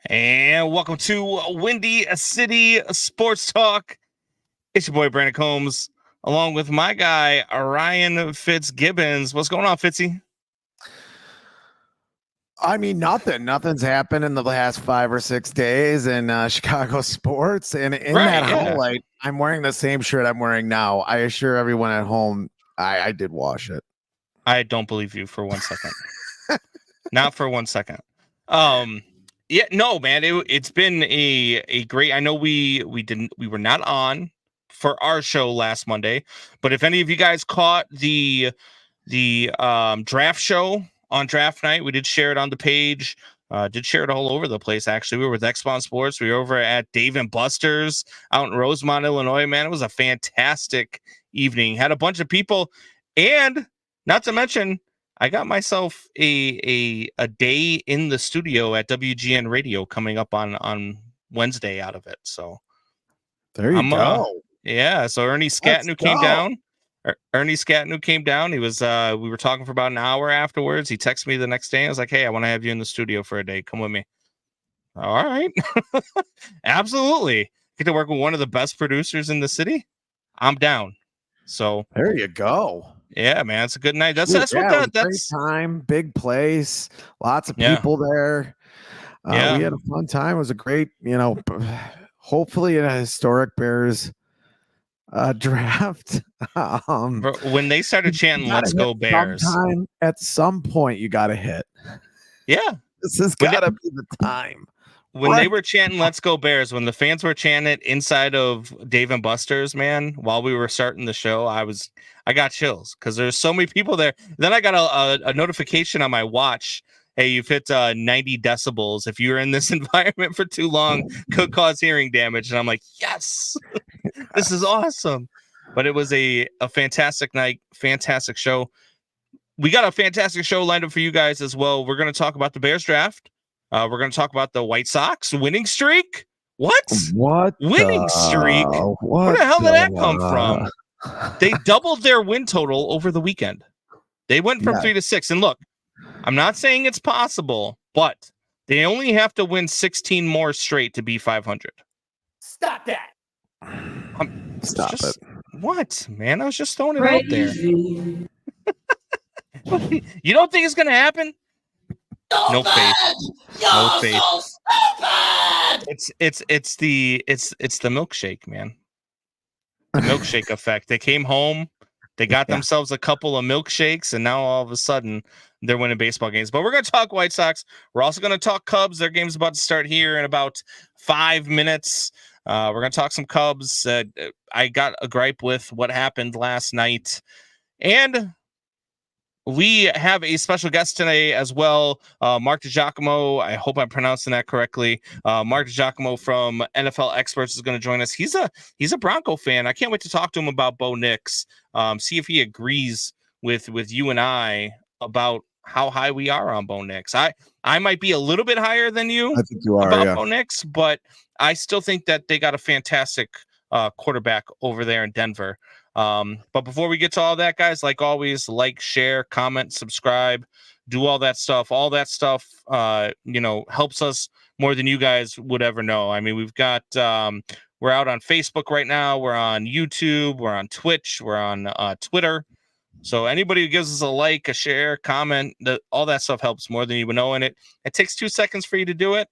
And welcome to Windy City Sports Talk. It's your boy Brandon Combs, along with my guy Ryan Fitzgibbons. What's going on, Fitzy? I mean, nothing's happened in the last 5 or 6 days in Chicago sports. And in that highlight, I'm wearing the same shirt I'm wearing now. I assure everyone at home, I did wash it. I don't believe you for 1 second. Not for 1 second. Yeah, no, man. It's been a great. I know we were not on for our show last Monday, but if any of you guys caught the draft show on draft night, we did share it on the page. Did share it all over the place. Actually, we were with X-Spawn Sports. We were over at Dave and Buster's out in Rosemont, Illinois. Man, it was a fantastic evening. Had a bunch of people, and not to mention, I got myself a day in the studio at WGN Radio coming up on Wednesday out of it. So there you go. Yeah. So Ernie Scatton came down. Ernie Scatton came down. He was we were talking for about an hour afterwards. He texted me the next day. I was like, hey, I want to have you in the studio for a day. Come with me. All right. Absolutely. Get to work with one of the best producers in the city. I'm down. So there you go. Yeah, man, it's a good night. That's what that's great time, big place, lots of people there. We had a fun time. It was a great, hopefully a historic Bears draft. When they started chanting "Let's go Bears," at some point you got to hit. Yeah, this has got to be the time. When they were chanting "Let's go Bears," when the fans were chanting it inside of Dave and Buster's, man, while we were starting the show, I got chills because there's so many people there. Then I got a notification on my watch. Hey, you've hit 90 decibels. If you're in this environment for too long, could cause hearing damage. And I'm like, yes, this is awesome. But it was a fantastic night, fantastic show. We got a fantastic show lined up for you guys as well. We're going to talk about the Bears draft. We're going to talk about the White Sox winning streak. What winning streak? Where the hell did that come from? They doubled their win total over the weekend. They went from 3 to 6. And look, I'm not saying it's possible, but they only have to win 16 more straight to be 500. Stop that. Stop it. What, man? I was just throwing it out there. You don't think it's going to happen? No faith. No faith. So it's the milkshake, man. The milkshake effect. They came home, they got themselves a couple of milkshakes, and now all of a sudden they're winning baseball games. But we're going to talk White Sox. We're also going to talk Cubs. Their game's about to start here in about 5 minutes. We're going to talk some Cubs. I got a gripe with what happened last night, and we have a special guest today as well, Mark DiGiacomo. I hope I'm pronouncing that correctly. Mark DiGiacomo from NFL Experts is going to join us. He's a Bronco fan. I can't wait to talk to him about Bo Nix. See if he agrees with you and I about how high we are on Bo Nix. I might be a little bit higher than you. I think you are about Bo Nix, but I still think that they got a fantastic quarterback over there in Denver. But before we get to all that, guys, like always, like, share, comment, subscribe, do all that stuff. All that stuff, helps us more than you guys would ever know. I mean, we've got, we're out on Facebook right now. We're on YouTube. We're on Twitch. We're on Twitter. So anybody who gives us a like, a share, comment, all that stuff helps more than you would know. And it takes 2 seconds for you to do it.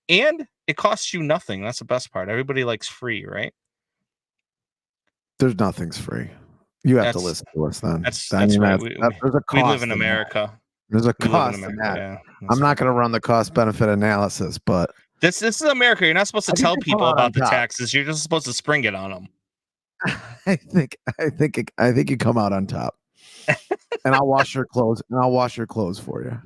And it costs you nothing. That's the best part. Everybody likes free, right? There's nothing's free. You have to listen to us then. That's right. There's a cost. We live in America. There's a cost in that. Yeah, I'm not going to run the cost benefit analysis, but this is America. You're not supposed to tell people about the taxes. You're just supposed to spring it on them. I think you come out on top. And I'll wash your clothes. For you.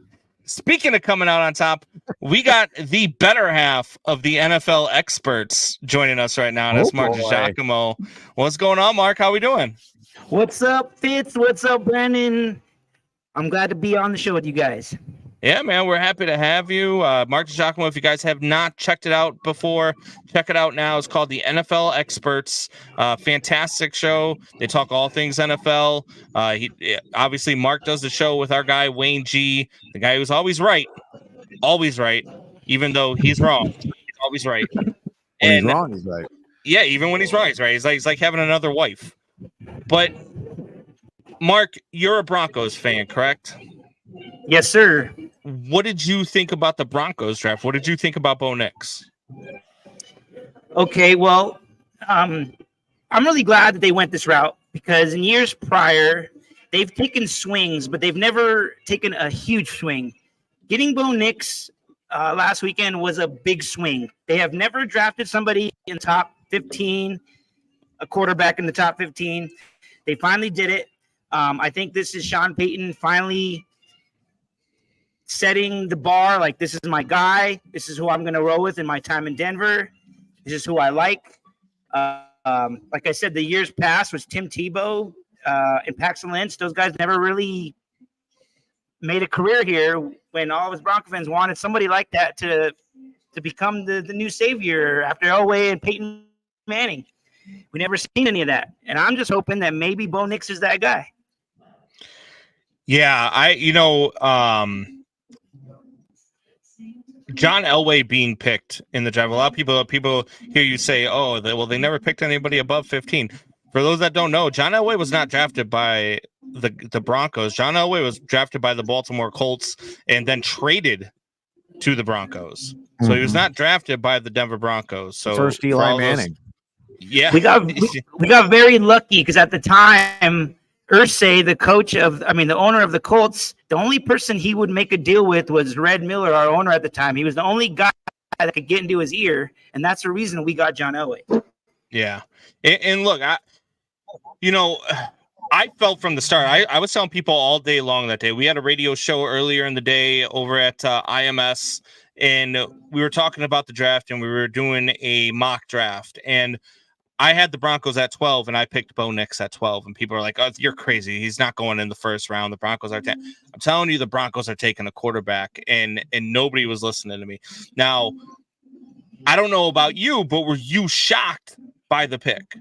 Speaking of coming out on top, we got the better half of the NFL Experts joining us right now. And that's Mark DiGiacomo. What's going on, Mark? How we doing? What's up, Fitz? What's up, Brandon? I'm glad to be on the show with you guys. Yeah, man, we're happy to have you. Mark DiGiacomo, if you guys have not checked it out before, check it out now. It's called the NFL Experts. Fantastic show. They talk all things NFL. Obviously, Mark does the show with our guy, Wayne G, the guy who's always right. Always right. even though he's wrong. He's always right. When and he's wrong, he's right. Yeah, even when he's wrong, he's right. He's like having another wife. But Mark, you're a Broncos fan, correct? Yes, sir. What did you think about the Broncos draft? What did you think about Bo Nix? Okay, well, I'm really glad that they went this route because in years prior, they've taken swings, but they've never taken a huge swing. Getting Bo Nix last weekend was a big swing. They have never drafted somebody in top 15, a quarterback in the top 15. They finally did it. I think this is Sean Payton finally setting the bar. Like, this is my guy. This is who I'm going to roll with in my time in Denver. This is who I like. Like I said, the years past was Tim Tebow and Paxton Lynch. Those guys never really made a career here when all of us Bronco fans wanted somebody like that to become the new savior after Elway and Peyton Manning. We never seen any of that. And I'm just hoping that maybe Bo Nix is that guy. Yeah, John Elway being picked in the draft. A lot of people hear you say, "Oh, they never picked anybody above 15." For those that don't know, John Elway was not drafted by the Broncos. John Elway was drafted by the Baltimore Colts and then traded to the Broncos. So he was not drafted by the Denver Broncos. So first Eli Manning. Yeah, we got very lucky because at the time, Irsay, the owner of the Colts, the only person he would make a deal with was Red Miller, our owner at the time. He was the only guy that could get into his ear, and that's the reason we got John Elway. Yeah, and look, I felt from the start. I was telling people all day long that day. We had a radio show earlier in the day over at IMS, and we were talking about the draft, and we were doing a mock draft, and I had the Broncos at 12, and I picked Bo Nix at 12, and people are like, "Oh, you're crazy. He's not going in the first round. The Broncos are 10." I'm telling you, the Broncos are taking a quarterback, and nobody was listening to me. Now, I don't know about you, but were you shocked by the pick?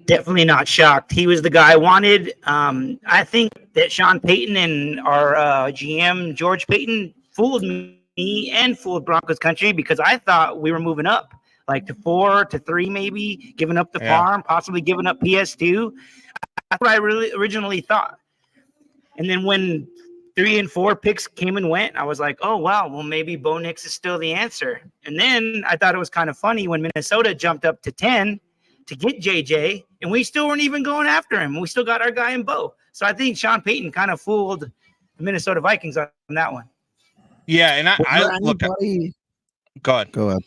Definitely not shocked. He was the guy I wanted. I think that Sean Payton and our GM, George Payton, fooled me and fooled Broncos country because I thought we were moving up. Like to 4 to 3, maybe giving up the farm, possibly giving up PS2. That's what I really originally thought. And then when 3 and 4 picks came and went, I was like, oh, wow, well, maybe Bo Nix is still the answer. And then I thought it was kind of funny when Minnesota jumped up to 10 to get JJ, and we still weren't even going after him. We still got our guy in Bo. So I think Sean Payton kind of fooled the Minnesota Vikings on that one. Yeah, and I look. Go ahead. Go ahead.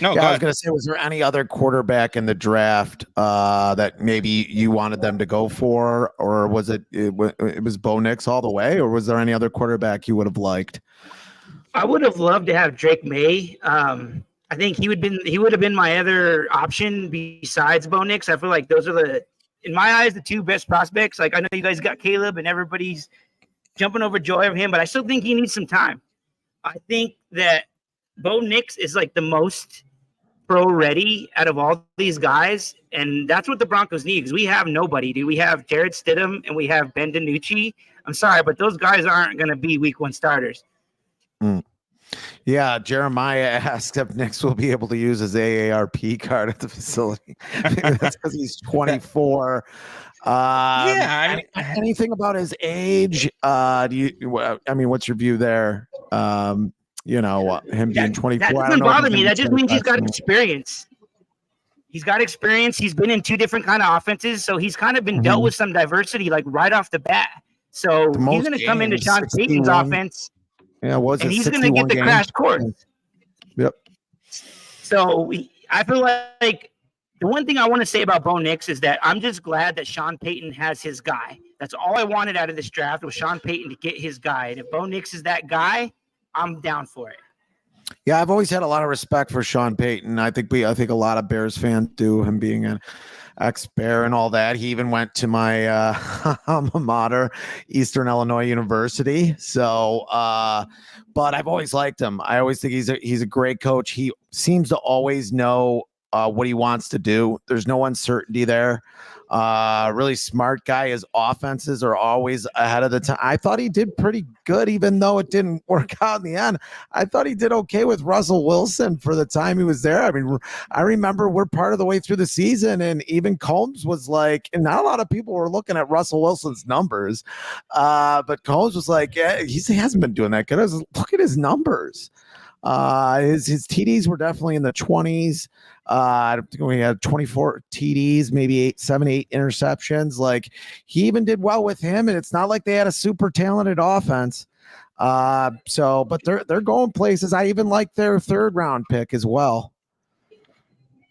No, yeah, I was going to say, was there any other quarterback in the draft that maybe you wanted them to go for, or was it was Bo Nix all the way, or was there any other quarterback you would have liked? I would have loved to have Drake May. I think he would have been my other option besides Bo Nix. I feel like those are in my eyes, the two best prospects. Like I know you guys got Caleb and everybody's jumping over joy of him, but I still think he needs some time. I think that Bo Nix is like the most pro ready out of all these guys, and that's what the Broncos need because we have nobody. Do we have Jared Stidham and we have Ben DiNucci? I'm sorry, but those guys aren't going to be week 1 starters. Yeah, Jeremiah asked if Nix will be able to use his AARP card at the facility. That's because he's 24. Anything about his age? What's your view there? Him being 24. That doesn't bother me. That just means he's got experience. He's got experience. He's been in 2 different kind of offenses, so he's kind of been dealt with some diversity, like right off the bat. So he's going to come into Sean Payton's offense. Yeah, and he's going to get the crash course. Yep. So I feel like the one thing I want to say about Bo Nix is that I'm just glad that Sean Payton has his guy. That's all I wanted out of this draft was Sean Payton to get his guy. And if Bo Nix is that guy, I'm down for it. Yeah, I've always had a lot of respect for Sean Payton. I think a lot of Bears fans do, him being an ex-Bear and all that. He even went to my alma mater, Eastern Illinois University. So, but I've always liked him. I always think he's a great coach. He seems to always know what he wants to do. There's no uncertainty there. Really smart guy. His offenses are always ahead of the time. I thought he did pretty good, even though it didn't work out in the end. I thought he did okay with Russell Wilson for the time he was there. I mean, I remember we're part of the way through the season, and even Combs was like, and not a lot of people were looking at Russell Wilson's numbers, but Combs was like, yeah, he hasn't been doing that good. I was, look at his numbers. His TDs were definitely in the 20s. I think we had 24 TDs, maybe 8 interceptions. Like, he even did well with him, and it's not like they had a super talented offense. But they're going places. I even like their 3rd round pick as well.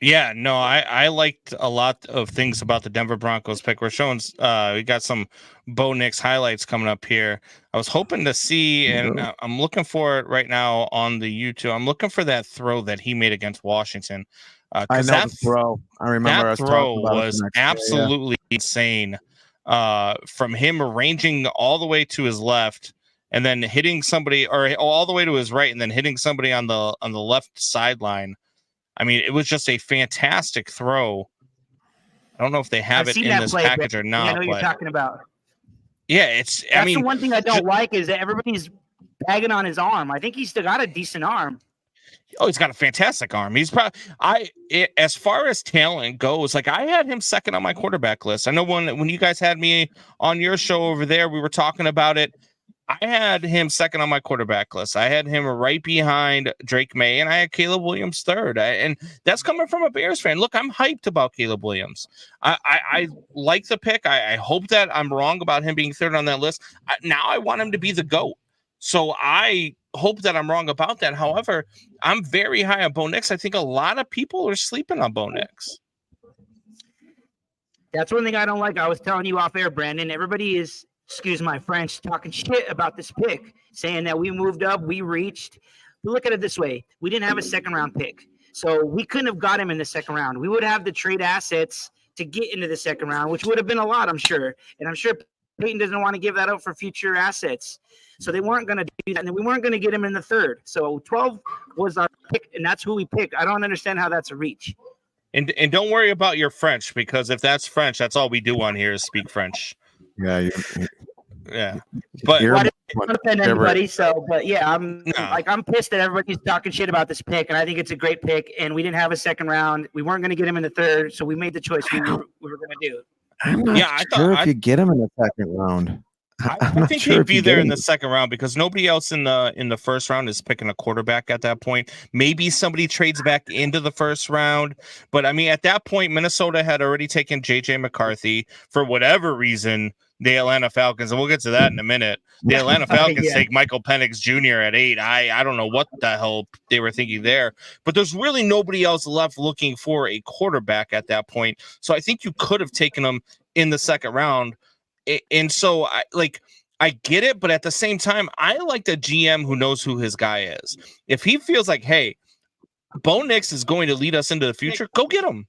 Yeah, no, I liked a lot of things about the Denver Broncos pick. We're showing, we got some Bo Nix highlights coming up here. I was hoping to see, and I'm looking for it right now on the YouTube. I'm looking for that throw that he made against Washington. I know that throw. I remember that throw was absolutely insane. From him arranging all the way to his left, and then hitting somebody, or all the way to his right, and then hitting somebody on the left sideline. I mean, it was just a fantastic throw. I don't know if they have it in this package or not. I know what you're talking about. Yeah, that's the one thing I don't like is that everybody's bagging on his arm. I think he's still got a decent arm. Oh, he's got a fantastic arm. He's probably as far as talent goes, like, I had him second on my quarterback list. I know when you guys had me on your show over there, we were talking about it. I had him second on my quarterback list. I had him right behind Drake May, and I had Caleb Williams third. And that's coming from a Bears fan. Look, I'm hyped about Caleb Williams. I like the pick. I hope that I'm wrong about him being third on that list. Now I want him to be the GOAT. So I hope that I'm wrong about that. However, I'm very high on Bo Nix. I think a lot of people are sleeping on Bo Nix. That's one thing I don't like. I was telling you off air, Brandon. Everybody is, excuse my French, talking shit about this pick, saying that we moved up, we reached. But look at it this way. We didn't have a 2nd round pick. So we couldn't have got him in the 2nd round. We would have the trade assets to get into the 2nd round, which would have been a lot, I'm sure. And I'm sure Peyton doesn't want to give that up for future assets. So they weren't going to do that. And then we weren't going to get him in the 3rd. So 12 was our pick, and that's who we picked. I don't understand how that's a reach. And don't worry about your French, because if that's French, that's all we do on here is speak French. Yeah. Yeah. But I don't offend anybody. So, but yeah, I'm pissed that everybody's talking shit about this pick, and I think it's a great pick. And we didn't have a 2nd round. We weren't going to get him in the 3rd, so we made the choice we were going to do. I'm not sure if you get him in the 2nd round. I think he'd be there in the 2nd round, because nobody else in the 1st round is picking a quarterback at that point. Maybe somebody trades back into the 1st round, but I mean, at that point, Minnesota had already taken JJ McCarthy. For whatever reason, the Atlanta Falcons, and we'll get to that in a minute. The Atlanta Falcons take Michael Penix Jr. at 8. I don't know what the hell they were thinking there, but there's really nobody else left looking for a quarterback at that point. So I think you could have taken him in the 2nd round. And so I get it, but at the same time, I like the GM who knows who his guy is. If he feels like, hey, Bo Nix is going to lead us into the future, go get him.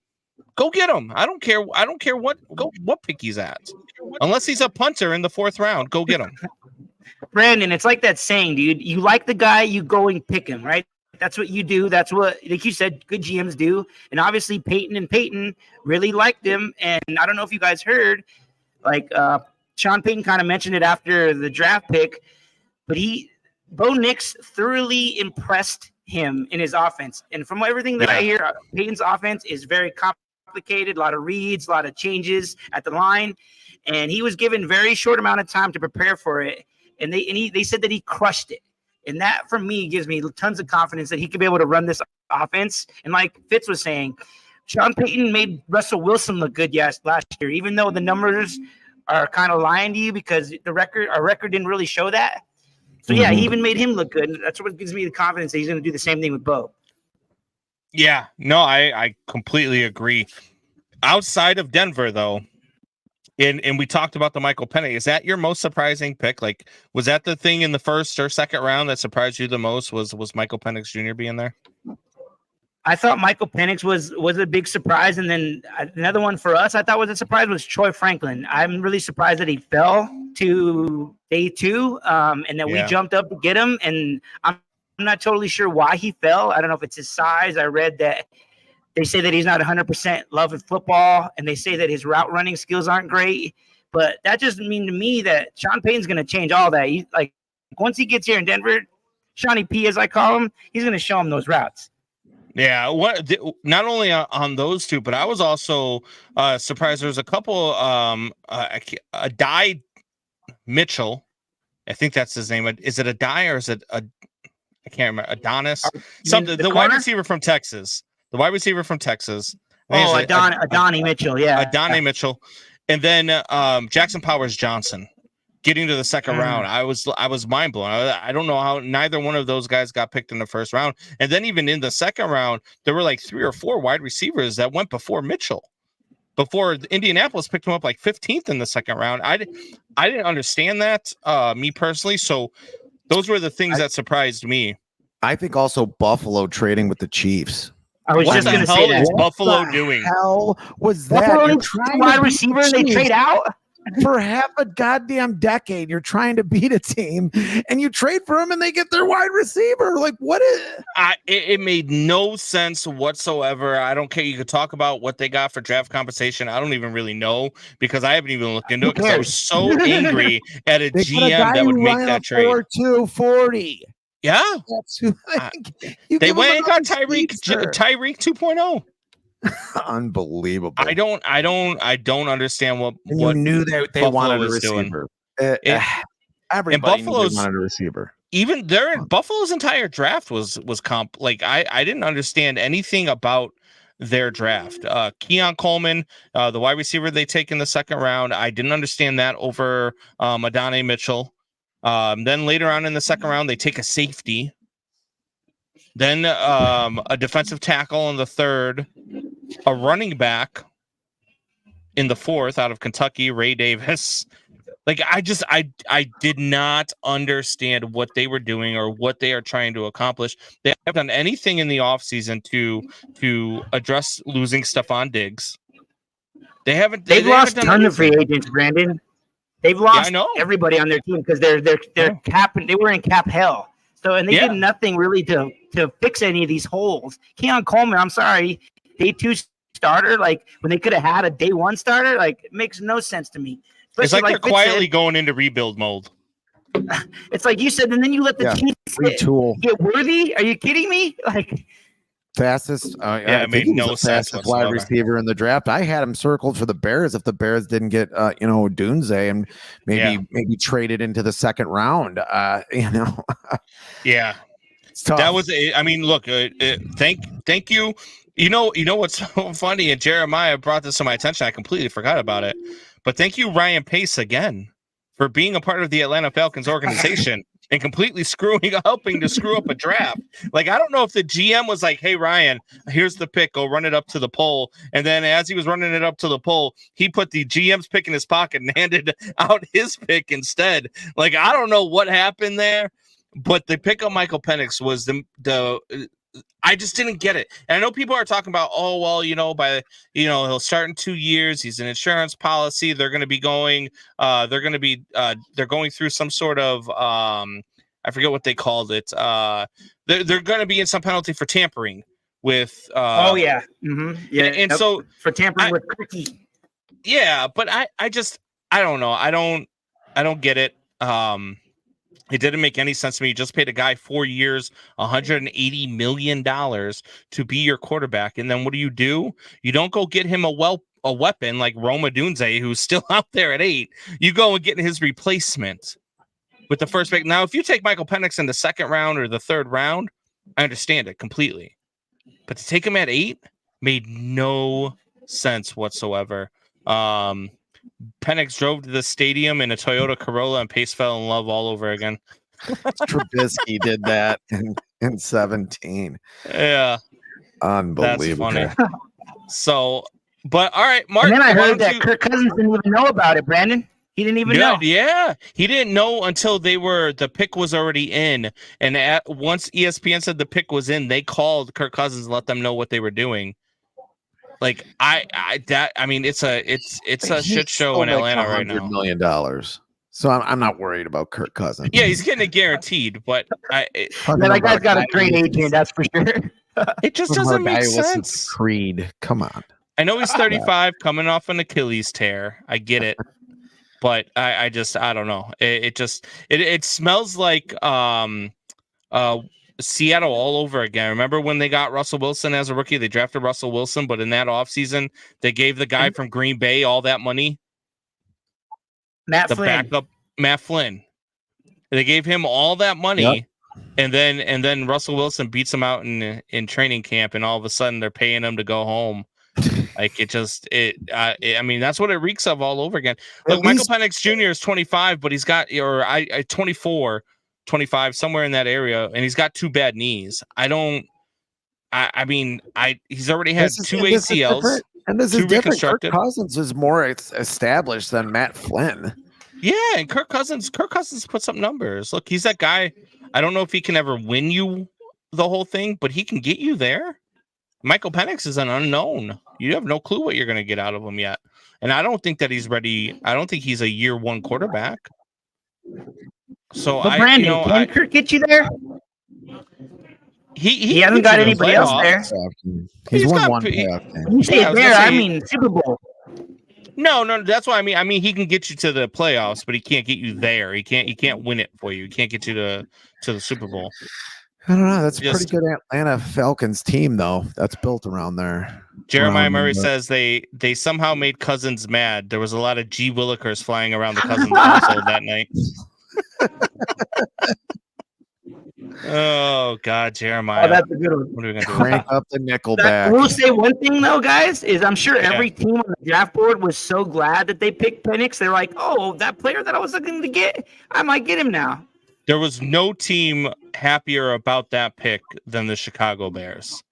Go get him. I don't care what pick he's at. Unless he's a punter in the 4th round, go get him. Brandon, it's like that saying, dude. You like the guy, you go and pick him, right? That's what you do. That's what, like you said, good GMs do. And obviously Peyton really liked him. And I don't know if you guys heard, like Sean Payton kind of mentioned it after the draft pick, but Bo Nix thoroughly impressed him in his offense. And from everything that I hear, Peyton's offense is very complicated, a lot of reads, a lot of changes at the line. And he was given very short amount of time to prepare for it. And they said that he crushed it. And that, for me, gives me tons of confidence that he could be able to run this offense. And like Fitz was saying, Sean Payton made Russell Wilson look good last year, even though the numbers are kind of lying to you because our record didn't really show that. So, yeah, he even made him look good. That's what gives me the confidence that he's going to do the same thing with Bo. Yeah, no, I completely agree. Outside of Denver, though, and we talked about the Michael Penix, is that your most surprising pick? Like, was that the thing in the 1st or 2nd round that surprised you the most? Was Michael Penix Jr. being there? I thought Michael Penix was a big surprise. And then another one for us I thought was a surprise was Troy Franklin. I'm really surprised that he fell to day 2 and that we jumped up to get him. And I'm not totally sure why he fell. I don't know if it's his size. I read that They say that he's not 100% loving football, and they say that his route running skills aren't great. But that just means to me that Sean Payton's going to change all that. Once he gets here in Denver, Shawnee P, as I call him, he's going to show him those routes. Yeah, not only on those two, but I was also surprised. There was a couple. Adai Mitchell, I think that's his name. Is it Adai or is it I can't remember. Adonis, something. The wide receiver from Texas. The wide receiver from Texas. Adonai Mitchell. Yeah, Adonai Mitchell. And then Jackson Powers Johnson getting to the second round. I was mind blown. I don't know how neither one of those guys got picked in the first round. And then even in the second round, there were like 3 or 4 wide receivers that went before Mitchell. Before Indianapolis picked him up like 15th in the second round. I didn't understand that, me personally. So those were the things that surprised me. I think also Buffalo trading with the Chiefs. I was just going to say that. What is Buffalo doing? Hell was that? Buffalo needs wide receiver and they trade out for half a goddamn decade. You're trying to beat a team and you trade for them and they get their wide receiver. Like what is? It made no sense whatsoever. I don't care. You could talk about what they got for draft compensation. I don't even really know because I haven't even looked into it because I was so angry at a GM that would make that trade. 4.240. Yeah, that's who they went and got Tyreek 2.0. Unbelievable. I don't understand what you knew that they Buffalo wanted a receiver. Everybody wanted a receiver. Even Buffalo's entire draft was comp. Like I didn't understand anything about their draft. Keon Coleman, the wide receiver they take in the second round, I didn't understand that over Adonai Mitchell. Then later on in the second round, they take a safety. Then a defensive tackle in the third, a running back in the fourth out of Kentucky, Ray Davis. Like I did not understand what they were doing or what they are trying to accomplish. They haven't done anything in the offseason to address losing Stephon Diggs. They've lost tons of free agents, Brandon. They've lost everybody on their team because they're capping. They were in cap hell. So and they did nothing really to fix any of these holes. Keon Coleman, I'm sorry, day 2 starter. Like when they could have had a day 1 starter, like it makes no sense to me. Especially it's like they're quietly going into rebuild mode. It's like you said, and then you let the team get worthy. Are you kidding me? Like fastest, it made no sense. Fastest wide receiver in the draft. I had him circled for the Bears if the Bears didn't get Dunze and maybe traded into the second round. Yeah, that was. I mean, look. Thank you. You know what's so funny? And Jeremiah brought this to my attention. I completely forgot about it. But thank you, Ryan Pace, again for being a part of the Atlanta Falcons organization. And completely helping to screw up a draft. Like, I don't know if the GM was like, hey, Ryan, here's the pick. Go run it up to the pole. And then as he was running it up to the pole, he put the GM's pick in his pocket and handed out his pick instead. Like, I don't know what happened there, but the pick of Michael Penix was I just didn't get it. And I know people are talking about, oh, well, he'll start in 2 years. He's an insurance policy. They're going to be going, they're going through some sort of, I forget what they called it. They're going to be in some penalty for tampering with. And so for tampering with cookie. Yeah, but I don't know. I don't get it. It didn't make any sense to me. You just paid a guy 4 years, $180 million to be your quarterback. And then what do? You don't go get him a weapon like Rome Odunze, who's still out there at 8. You go and get his replacement with the first pick. Now, if you take Michael Penix in the second round or the third round, I understand it completely. But to take him at 8 made no sense whatsoever. Penix drove to the stadium in a Toyota Corolla and Pace fell in love all over again. Trubisky did that in 17. Yeah. Unbelievable. That's funny. So, but all right, Mark. And then I heard that Kirk Cousins didn't even know about it, Brandon. He didn't even know. Yeah. He didn't know until the pick was already in. And once ESPN said the pick was in, they called Kirk Cousins and let them know what they were doing. Like it's a shit show in Atlanta right now. $100 million. So I'm not worried about Kirk Cousins. Yeah, he's getting it guaranteed, but that guy's got a great agent, that's for sure. It just doesn't make sense. Creed, come on. I know he's 35, coming off an Achilles tear. I get it, but I don't know. It smells like Seattle all over again. Remember when they got Russell Wilson as a rookie? They drafted Russell Wilson, but in that offseason, they gave the guy from Green Bay all that money. Matt Flynn. Backup, Matt Flynn. They gave him all that money, and then Russell Wilson beats him out in training camp, and all of a sudden they're paying him to go home. Like I mean, that's what it reeks of all over again. Look, Michael Penix Jr. is 25, but he's got 24, 25, somewhere in that area, and he's got 2 bad knees. He's already had 2 ACLs. And this is different. Kirk Cousins is more established than Matt Flynn. Yeah, and Kirk Cousins puts up numbers. Look, he's that guy. I don't know if he can ever win you the whole thing, but he can get you there. Michael Penix is an unknown. You have no clue what you're going to get out of him yet. And I don't think that he's ready. I don't think he's a year 1 quarterback. So Brandon, can Kirk get you there? He hasn't got anybody else there. He's won 1 playoff game. You say there, I mean Super Bowl. No, that's what I mean. I mean, he can get you to the playoffs, but he can't get you there. He can't win it for you. He can't get you to the Super Bowl. I don't know. That's a pretty good Atlanta Falcons team, though. That's built around there. Jeremiah Murray says they somehow made Cousins mad. There was a lot of G. Willikers flying around the Cousins household that night. Oh God, Jeremiah! Oh, that's a good one. What are we gonna do? Crank up the Nickelback. We'll say one thing though, guys, is I'm sure every team on the draft board was so glad that they picked Penix. They're like, oh, that player that I was looking to get, I might get him now. There was no team happier about that pick than the Chicago Bears.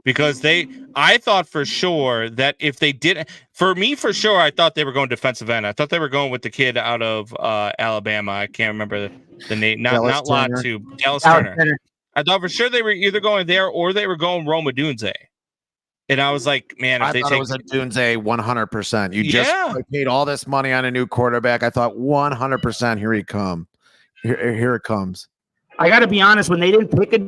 Because I thought for sure that if they didn't, for sure, I thought they were going defensive end. I thought they were going with the kid out of Alabama. I can't remember the name. Not Latu, Dallas Turner. I thought for sure they were either going there or they were going Roma Dunze. And I was like, man, if I they thought take it was a Dunze 100%. You just paid all this money on a new quarterback. I thought 100%. Here he come. Here it comes. I got to be honest. When they didn't pick a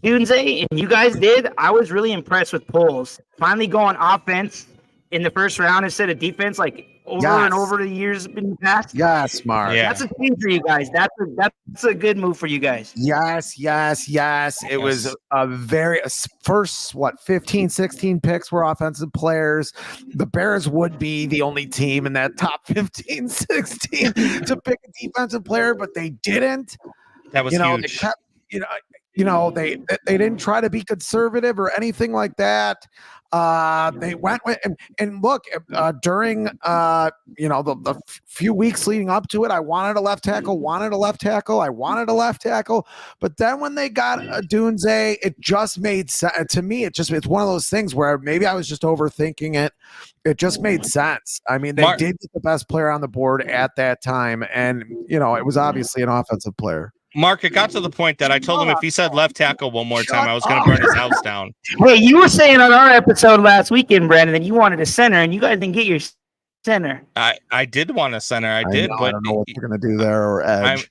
Dunze and you guys did, I was really impressed with Poles. Finally going offense in the first round instead of defense, like over and over the years in the past. Yes, smart. Yeah. That's a thing for you guys. That's a good move for you guys. Yes. It was a very first 15, 16 picks were offensive players. The Bears would be the only team in that top 15, 16 to pick a defensive player, but they didn't. That was huge. They kept, they didn't try to be conservative or anything like that. They went with and look during the few weeks leading up to it, I wanted a left tackle. But then when they got a Dunze, it just made sense to me. It's one of those things where maybe I was just overthinking it. It just made sense. I mean, they did get the best player on the board at that time, and it was obviously an offensive player. Mark, it got to the point that I told him if he said left tackle one more time, I was going to burn his house down. Wait, you were saying on our episode last weekend, Brandon, that you wanted a center, and you guys didn't get your center. I did want a center. I did, but I don't know what you're going to do there or edge.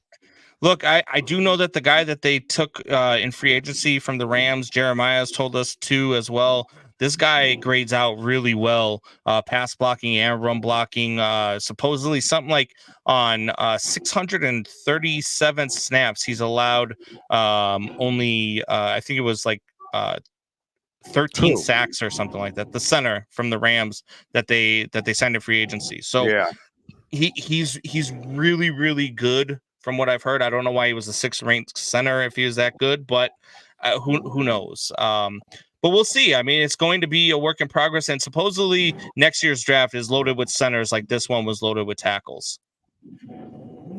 Look, I do know that the guy that they took in free agency from the Rams, Jeremiah, has told us too as well. This guy grades out really well, pass blocking and run blocking. Supposedly something like on 637 snaps, he's allowed only, I think it was like 13 sacks or something like that. The center from the Rams that they signed in free agency. So he's really, really good from what I've heard. I don't know why he was a 6th ranked center if he was that good, but who knows? But we'll see. I mean, it's going to be a work in progress, and supposedly next year's draft is loaded with centers like this one was loaded with tackles.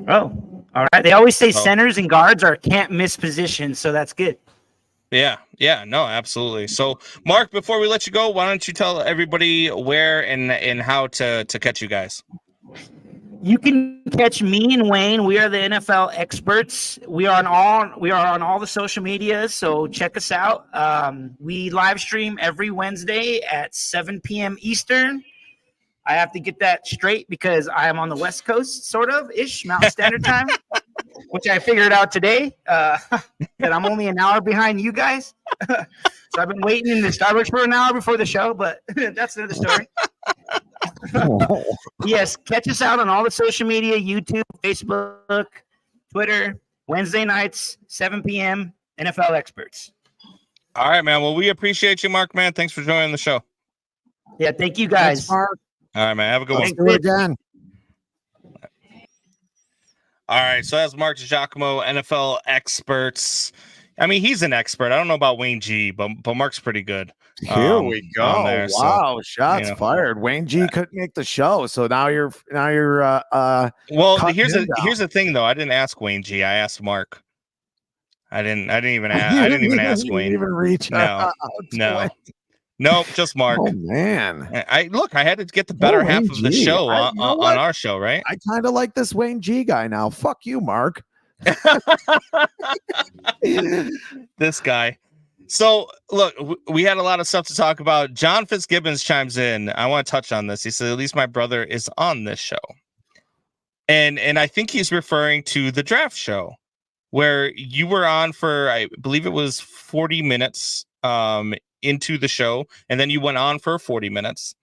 Oh, all right. They always say centers and guards are can't miss positions, so that's good. Yeah, no, absolutely. So, Mark, before we let you go, why don't you tell everybody where and how to catch you guys? You can catch me and Wayne. We are the NFL experts. We are on all the social media, so check us out. We live stream every Wednesday at 7 p.m. Eastern. I have to get that straight because I am on the West Coast, sort of ish, Mountain Standard Time, which I figured out today that I'm only an hour behind you guys. So I've been waiting in the Starbucks for an hour before the show, but that's another story. Yes, catch us out on all the social media, YouTube, Facebook, Twitter, Wednesday nights, 7 p.m., NFL Experts. All right, man. Well, we appreciate you, Mark, man. Thanks for joining the show. Yeah, thank you guys. Thanks, Mark. All right, man. Have a good one. Let's do it again. All right, so that's Mark DiGiacomo, NFL Experts. I mean, he's an expert. I don't know about Wayne G, but Mark's pretty good. Here we go. There, wow, so, shots fired. Wayne G couldn't make the show, so now you're well, here's the thing though. I didn't ask Wayne G. I asked Mark. I didn't even ask Wayne. Even reach out. No, just Mark. Oh man. I had to get the better half of the show on our show, right? I kind of like this Wayne G guy now. Fuck you, Mark. This guy. So look, we had a lot of stuff to talk about. John Fitzgibbons chimes in. I want to touch on this. He said, at least my brother is on this show. And I think he's referring to the draft show where you were on for, I believe it was 40 minutes into the show. And then you went on for 40 minutes.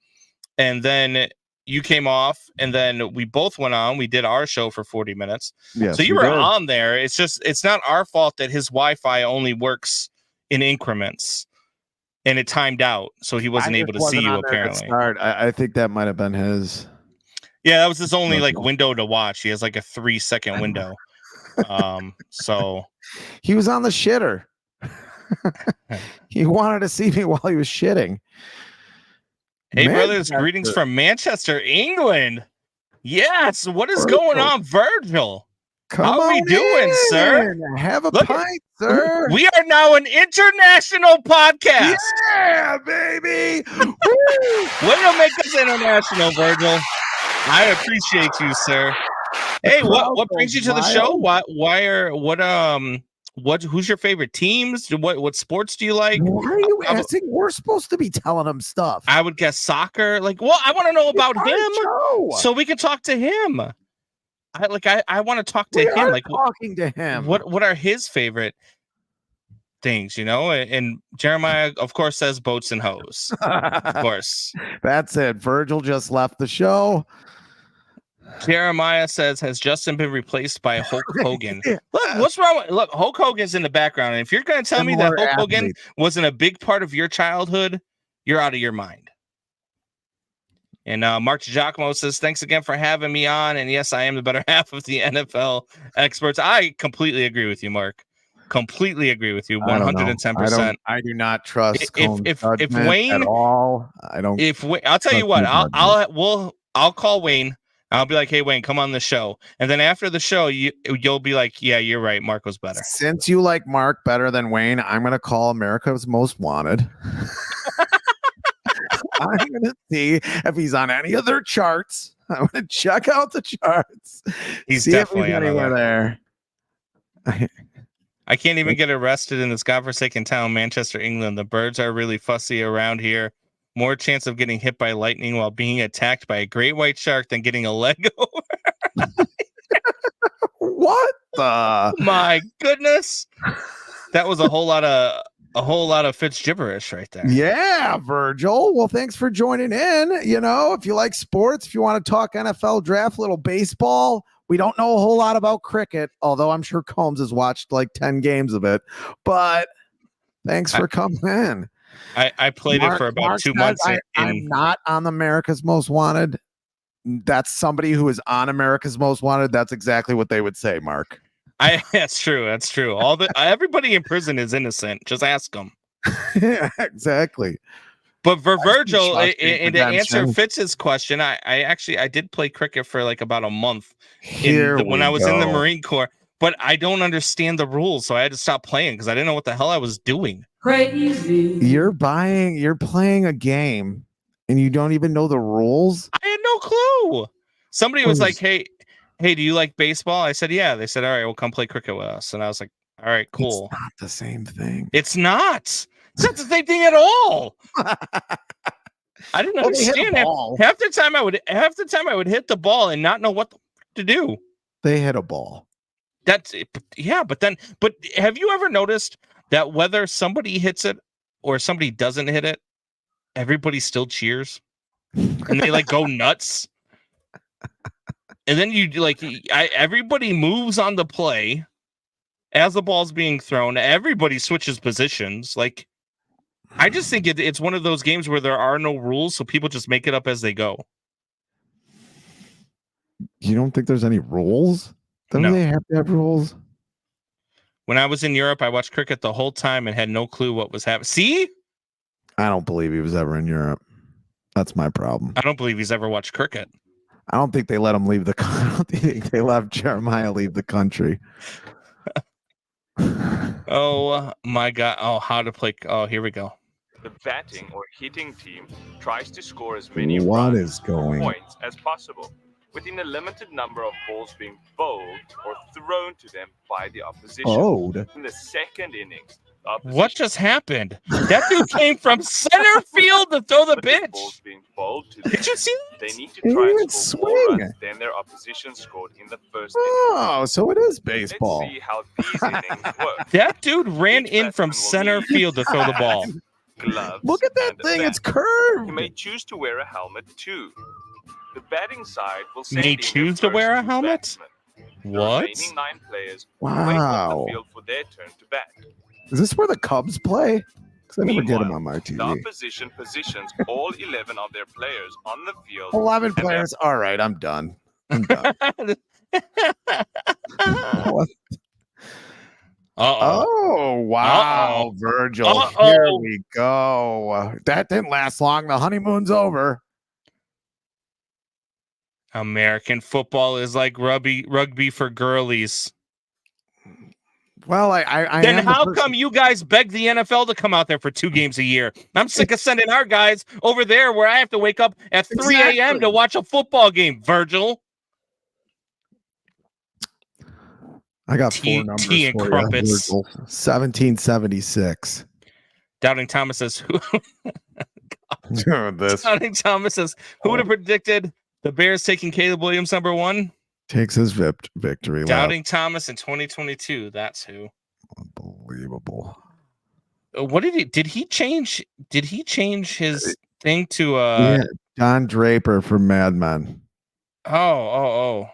And then you came off, and then we both went on. We did our show for 40 minutes. Yes, so you were on there. It's not our fault that his Wi-Fi only works in increments, and it timed out, so he wasn't able to see you. Apparently, I think that might have been his. Yeah, that was his only window to watch. He has like a 3-second window. So he was on the shitter. He wanted to see me while he was shitting. Hey, brothers, greetings from Manchester, England. Yes, what is going on, Virgil? How are we doing, sir? Have a pint, sir. We are now an international podcast. Yeah, baby. Way to make us international, Virgil. I appreciate you, sir. Hey, what brings you to the show? Who's your favorite teams? What sports do you like? Why are you asking? We're supposed to be telling him stuff. I would guess soccer. I want to know about him so we can talk to him. I want to talk to him. Talking to him. What are his favorite things? And Jeremiah, of course, says boats and hoes. Of course, that's it. Virgil just left the show. Jeremiah says, has Justin been replaced by Hulk Hogan? Look, what's wrong? Look, Hulk Hogan's in the background. And if you're going to tell me that Hulk Hogan wasn't a big part of your childhood, you're out of your mind. And Mark DiGiacomo says, thanks again for having me on. And yes, I am the better half of the NFL Experts. I completely agree with you, Mark. Completely agree with you. 110%. I do not trust if Wayne at all. I don't. I'll tell you what. I'll call Wayne. I'll be like, hey, Wayne, come on the show. And then after the show, you'll be like, yeah, you're right. Mark was better. Since you like Mark better than Wayne, I'm going to call America's Most Wanted. I'm going to see if he's on any of their charts. I'm going to check out the charts. He's definitely anywhere there. I can't even get arrested in this godforsaken town, Manchester, England. The birds are really fussy around here. More chance of getting hit by lightning while being attacked by a great white shark than getting a leg over. What the? My goodness. That was a whole lot of Fitz gibberish right there. Yeah, Virgil. Well, thanks for joining in. If you like sports, if you want to talk NFL draft, little baseball, we don't know a whole lot about cricket, although I'm sure Combs has watched like 10 games of it. But thanks for coming in. I played it for about 2 months. I'm not on America's Most Wanted. That's somebody who is on America's Most Wanted. That's exactly what they would say, Mark. That's true. That's true. Everybody in prison is innocent. Just ask them. Yeah, exactly. But for Virgil, and to answer Fitz's question, I did play cricket for like about a month when I was in the Marine Corps. But I don't understand the rules, so I had to stop playing because I didn't know what the hell I was doing. Crazy. You're playing a game, and you don't even know the rules? I had no clue. Somebody was like, hey, do you like baseball? I said, yeah. They said, all right, well, come play cricket with us. And I was like, all right, cool. It's not the same thing. It's not. It's not the same thing at all. I didn't understand. Half the time I would hit the ball and not know what to do. They hit a ball. That's it. Yeah, but have you ever noticed that whether somebody hits it or somebody doesn't hit it, everybody still cheers and they like go nuts. And then everybody moves on the play as the ball's being thrown. Everybody switches positions. Like, I just think it's one of those games where there are no rules, so people just make it up as they go. You don't think there's any rules? Don't No. they have to have rules? When I was in Europe, I watched cricket the whole time and had no clue what was happening. See? I don't believe he was ever in Europe. That's my problem. I don't believe he's ever watched cricket. I don't think they let him leave the country. I don't think they let Jeremiah leave the country. Oh, my God. Oh, how to play. Oh, here we go. The batting or hitting team tries to score as many points as possible, within a limited number of balls being bowled or thrown to them by the opposition. In the second innings, what just happened? That dude came from center field to throw the pitch. Being bowled to them, did you see that? They need to try and score more runs than their opposition scored in the first innings. So it is baseball. Let's see how these innings work. That dude ran in from center field to throw the ball. Gloves. Look at that thing, it's curved. You may choose to wear a helmet too. The batting side will send May in choose the to wear a first helmet? batsmen. The What? remaining 9 players wait Wow. on the field for their turn to bat. Is this where the Cubs play? Because I never get them on my The TV. opposition positions all 11 of their players on the field. 11 players. All right, I'm done. I'm done. Oh, wow, Uh-oh. Virgil. Uh-oh. Here we go. That didn't last long. The honeymoon's over. American football is like rugby for girlies. Well, I Then am the how person- come you guys beg the NFL to come out there for 2 games a year? I'm sick of sending our guys over there where I have to wake up at 3 a.m. Exactly. to watch a football game, Virgil. I got Tea- 4 numbers tea and for crumpets. you. 1776. Doubting Thomas says This Doubting Thomas says, who would have predicted the Bears taking Caleb Williams #1? takes his victory lap. Doubting Thomas in 2022. That's who. Unbelievable. What did he change? Did he change his thing to Yeah, Don Draper from Mad Men. Oh.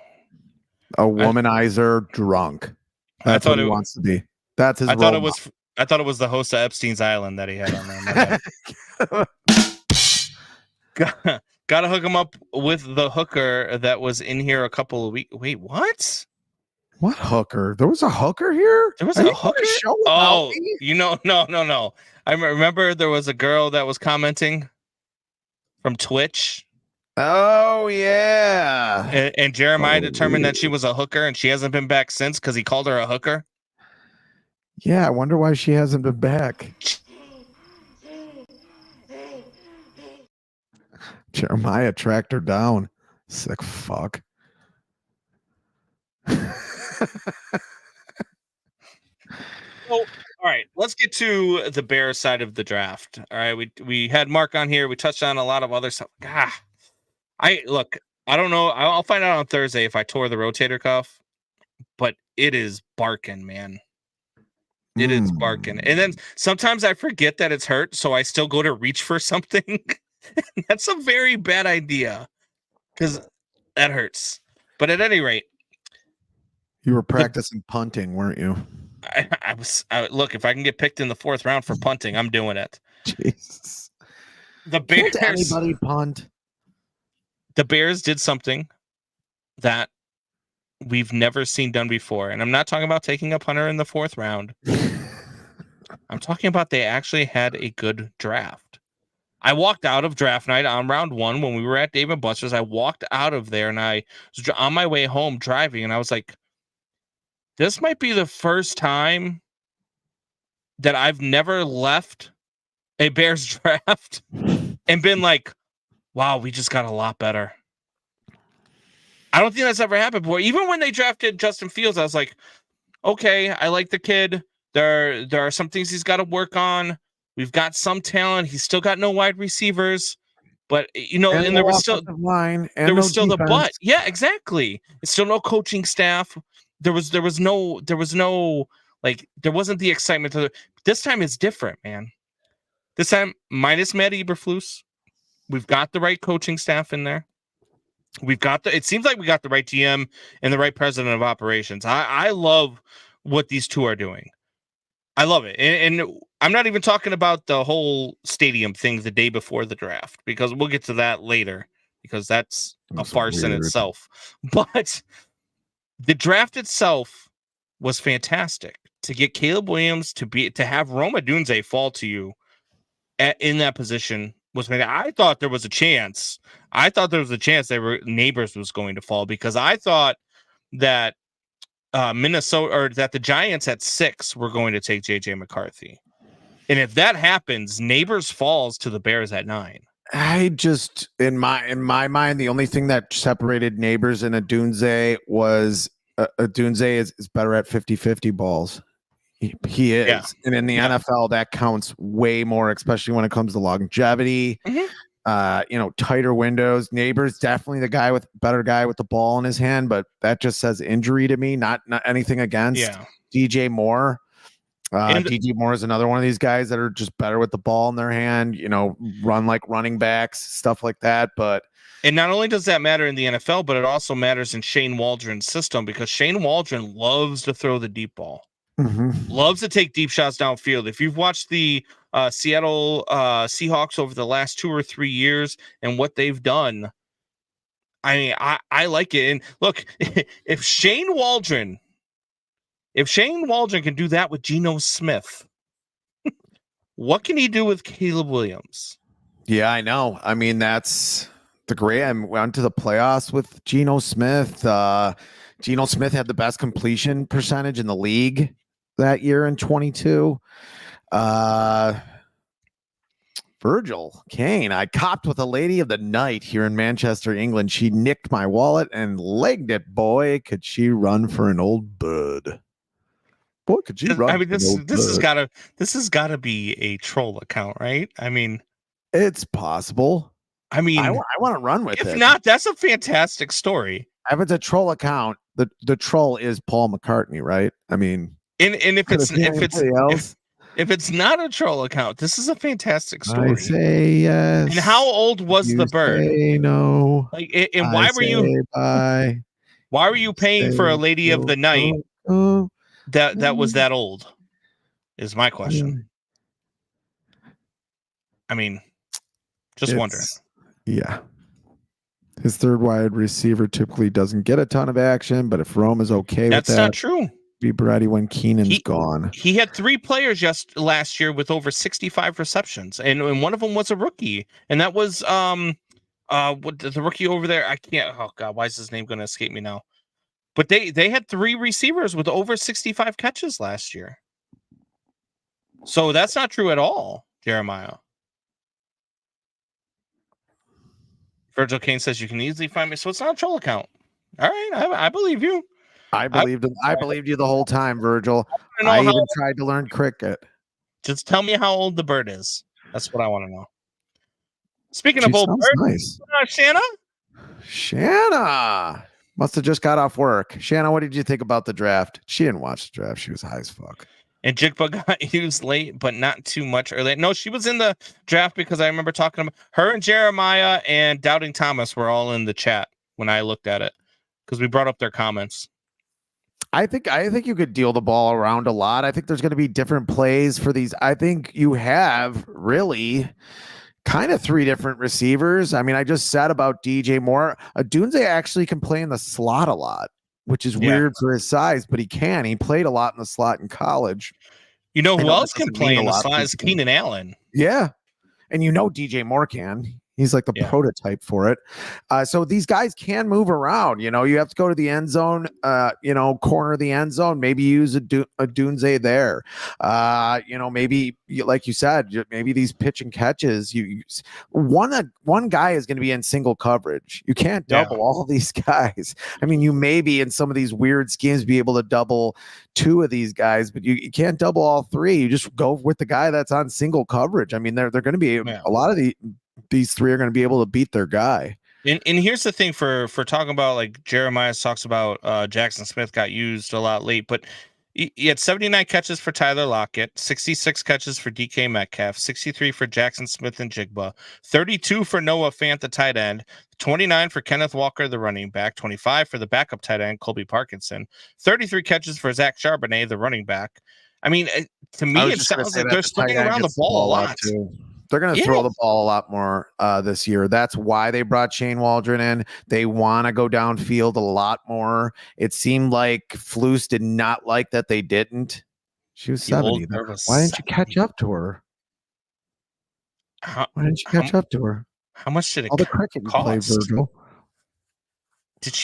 A womanizer drunk. That's thought what he it- wants to be. That's his I thought role it was the host of Epstein's Island that he had on there. My bad. Gotta hook him up with the hooker that was in here a couple of weeks. Wait, what? What hooker? There was a hooker here? There was Are a you doing hooker? show without Oh, me? no. I remember there was a girl that was commenting from Twitch, Oh, yeah. and Jeremiah determined that she was a hooker, and she hasn't been back since because he called her a hooker. Yeah, I wonder why she hasn't been back. Jeremiah tracked her down. Sick fuck. Well, all right, let's get to the Bears side of the draft. All right, we had Mark on here. We touched on a lot of other stuff. I don't know. I'll find out on Thursday if I tore the rotator cuff, but it is barking, man. It is barking. And then sometimes I forget that it's hurt, so I still go to reach for something. That's a very bad idea because that hurts. But at any rate, You were practicing punting, weren't you? I was look, if I can get picked in the 4th round for punting, I'm doing it. Jesus. The Bears, Can't anybody punt? the Bears did something that we've never seen done before. And I'm not talking about taking a punter in the 4th round. I'm talking about they actually had a good draft. I walked out of draft night on round 1 when we were at Dave & Buster's. I walked out of there and I was on my way home driving, and I was like, this might be the first time that I've never left a Bears draft and been like, wow, we just got a lot better. I don't think that's ever happened before. Even when they drafted Justin Fields, I was like, okay, I like the kid. There are some things he's got to work on. We've got some talent. He's still got no wide receivers, but and there was still line. And there was no still the defense. but. Yeah, exactly. It's still no coaching staff. There was no Like there wasn't the excitement. This time it's different, man. This time, minus Matt Eberflus, we've got the right coaching staff in there. It seems like we got the right GM and the right president of operations. I love what these two are doing. I love it. And I'm not even talking about the whole stadium thing the day before the draft, because we'll get to that later, because that's a farce in itself. But the draft itself was fantastic. To get Caleb Williams, to have Rome Odunze fall to you in that position was fantastic. I thought there was a chance. That Neighbors was going to fall, because I thought that Minnesota, or that the Giants at 6 were going to take JJ McCarthy. And if that happens, Neighbors falls to the Bears at 9. I just, in my mind, the only thing that separated Neighbors and Odunze was Odunze is better at 50-50 balls. He is. Yeah. And in the NFL, that counts way more, especially when it comes to longevity, tighter windows. Neighbors, definitely the better guy with the ball in his hand, but that just says injury to me, not anything against DJ Moore. DJ Moore is another one of these guys that are just better with the ball in their hand, run like running backs, stuff like that. And not only does that matter in the NFL, but it also matters in Shane Waldron's system, because Shane Waldron loves to throw the deep ball. Mm-hmm. Loves to take deep shots downfield. If you've watched the Seattle Seahawks over the last 2 or 3 years and what they've done, I mean, I like it. And look, if Shane Waldron can do that with Geno Smith, what can he do with Caleb Williams? Yeah, I know. I mean, that's the great. I went to the playoffs with Geno Smith. Geno Smith had the best completion percentage in the league that year in 22. Virgil Kane, I copped with a lady of the night here in Manchester, England. She nicked my wallet and legged it. Boy, could she run for an old bird. Boy, could she run. I mean, this has gotta be a troll account, right? I mean, it's possible. I mean, I want to run with it. If not, that's a fantastic story. If it's a troll account, the troll is Paul McCartney, right? I mean, and if it's not a troll account, this is a fantastic story. I say yes. And how old was the bird? Say no. Like, and why were you paying for a lady of the night that was that old? Is my question. I mean, just wondering. Yeah. His third wide receiver typically doesn't get a ton of action, but if Rome is okay with that, that's not true. Be ready when Keenan's gone. He had 3 players last year with over 65 receptions, and one of them was a rookie, and that was the rookie over there. I can't. Oh God, why is his name going to escape me now? But they had 3 receivers with over 65 catches last year. So that's not true at all, Jeremiah. Virgil Kane says you can easily find me, so it's not a troll account. All right, I believe you. I believed you the whole time, Virgil. I even tried to learn cricket. Just tell me how old the bird is. That's what I want to know. Speaking of old birds, nice. Shanna must have just got off work. Shanna, what did you think about the draft? She didn't watch the draft. She was high as fuck. And Jigba got used late, but not too much early. No, she was in the draft because I remember talking about her and Jeremiah and Doubting Thomas were all in the chat when I looked at it because we brought up their comments. I think you could deal the ball around a lot. I think there's going to be different plays for these. I think you have really kind of 3 different receivers. I mean, I just said about DJ Moore. Odunze actually can play in the slot a lot, which is weird for his size, but he can. He played a lot in the slot in college. You know who else can play in the slot is Keenan Allen. Yeah. And DJ Moore can. He's like the prototype for it. So these guys can move around. You have to go to the end zone, corner of the end zone. Maybe use a Dunze there. Maybe, like you said, maybe these pitch and catches. One guy is going to be in single coverage. You can't double all these guys. I mean, you may be in some of these weird schemes be able to double 2 of these guys, but you can't double all 3. You just go with the guy that's on single coverage. I mean, they're going to be a lot of these 3 are going to be able to beat their guy. And here's the thing for talking about, like Jeremiah talks about Jackson Smith got used a lot late, but He had 79 catches for Tyler Lockett, 66 catches for DK Metcalf, 63 for Jackson Smith and Jigba, 32 for Noah Fant, the tight end, 29 for Kenneth Walker, the running back, 25 for the backup tight end, Colby Parkinson, 33 catches for Zach Charbonnet, the running back. I mean, to me, it sounds like they're throwing around the ball a lot. They're going to throw the ball a lot more this year. That's why they brought Shane Waldron in. They want to go downfield a lot more. It seemed like Flus did not like that they didn't. She was 70. Why didn't you catch up to her? Why didn't you catch up to her? How much did it all the cricket you played, Virgil? Did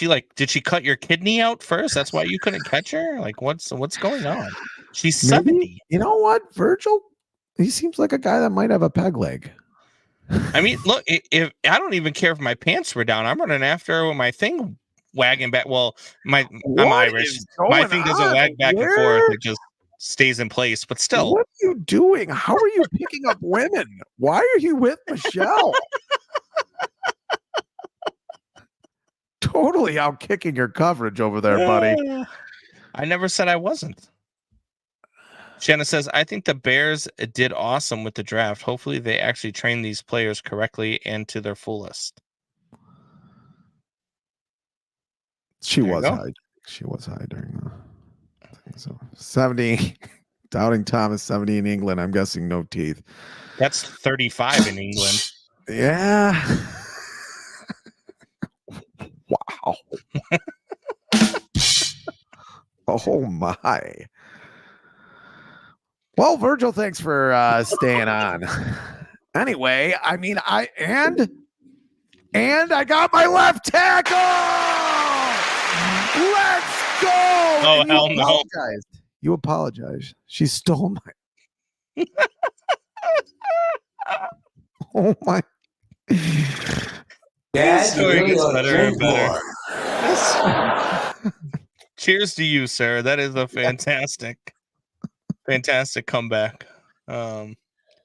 she cut your kidney out first? That's why you couldn't catch her? Like, what's going on? She's 70. You know what, Virgil? He seems like a guy that might have a peg leg. I mean, look, if I don't even care if my pants were down, I'm running after her with my thing wagging back. Well, I'm Irish. My thing doesn't wag back and forth. It just stays in place. But still, what are you doing? How are you picking up women? Why are you with Michelle? Totally out kicking your coverage over there, buddy. I never said I wasn't. Shanna says, I think the Bears did awesome with the draft. Hopefully they actually train these players correctly and to their fullest. She was high. She was high during the I think so. 70 Doubting Thomas, 70 in England. I'm guessing no teeth. That's 35 in England. Yeah. Wow. Oh my. Well, Virgil, thanks for staying on. Anyway, I mean, I got my left tackle. Let's go. Oh, hell no. You apologize. She stole my. Oh my. This story gets better and better. Cheers to you, sir. That is a fantastic comeback.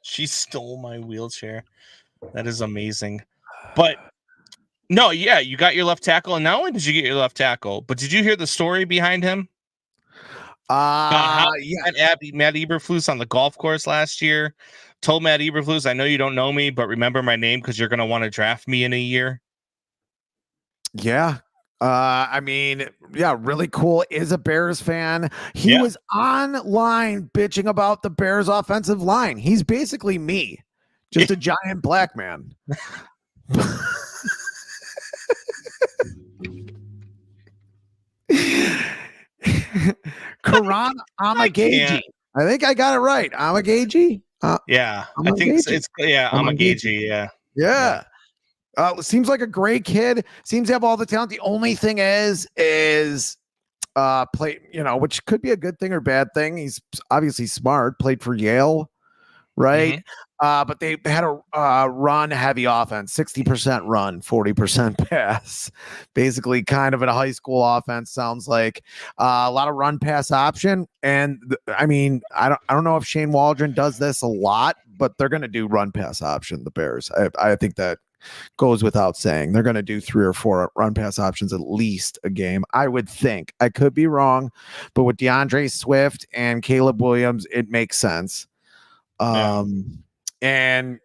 She stole my wheelchair. That is amazing. But no, yeah, you got your left tackle, and not only did you get your left tackle, but did you hear the story behind him? Yeah. Matt Eberflus on the golf course last year told Matt Eberflus, I know you don't know me, but remember my name because you're going to want to draft me in a year. Yeah. I mean, yeah, really cool. Is a Bears fan. He was online bitching about the Bears offensive line. He's basically me, just a giant black man. Karan Amagaji. I think I got it right. Amagaji. Yeah, I think it's Amagaji. Yeah. Seems like a great kid. Seems to have all the talent. The only thing is play, which could be a good thing or bad thing. He's obviously smart, played for Yale, right? Mm-hmm. But they had a run heavy offense, 60% run, 40% pass, basically kind of in a high school offense. Sounds like a lot of run pass option. And I mean, I don't know if Shane Waldron does this a lot, but they're going to do run pass option. The Bears, I think that goes without saying. They're going to do 3 or 4 run pass options at least a game. I would think. I could be wrong, but with DeAndre Swift and Caleb Williams, it makes sense. And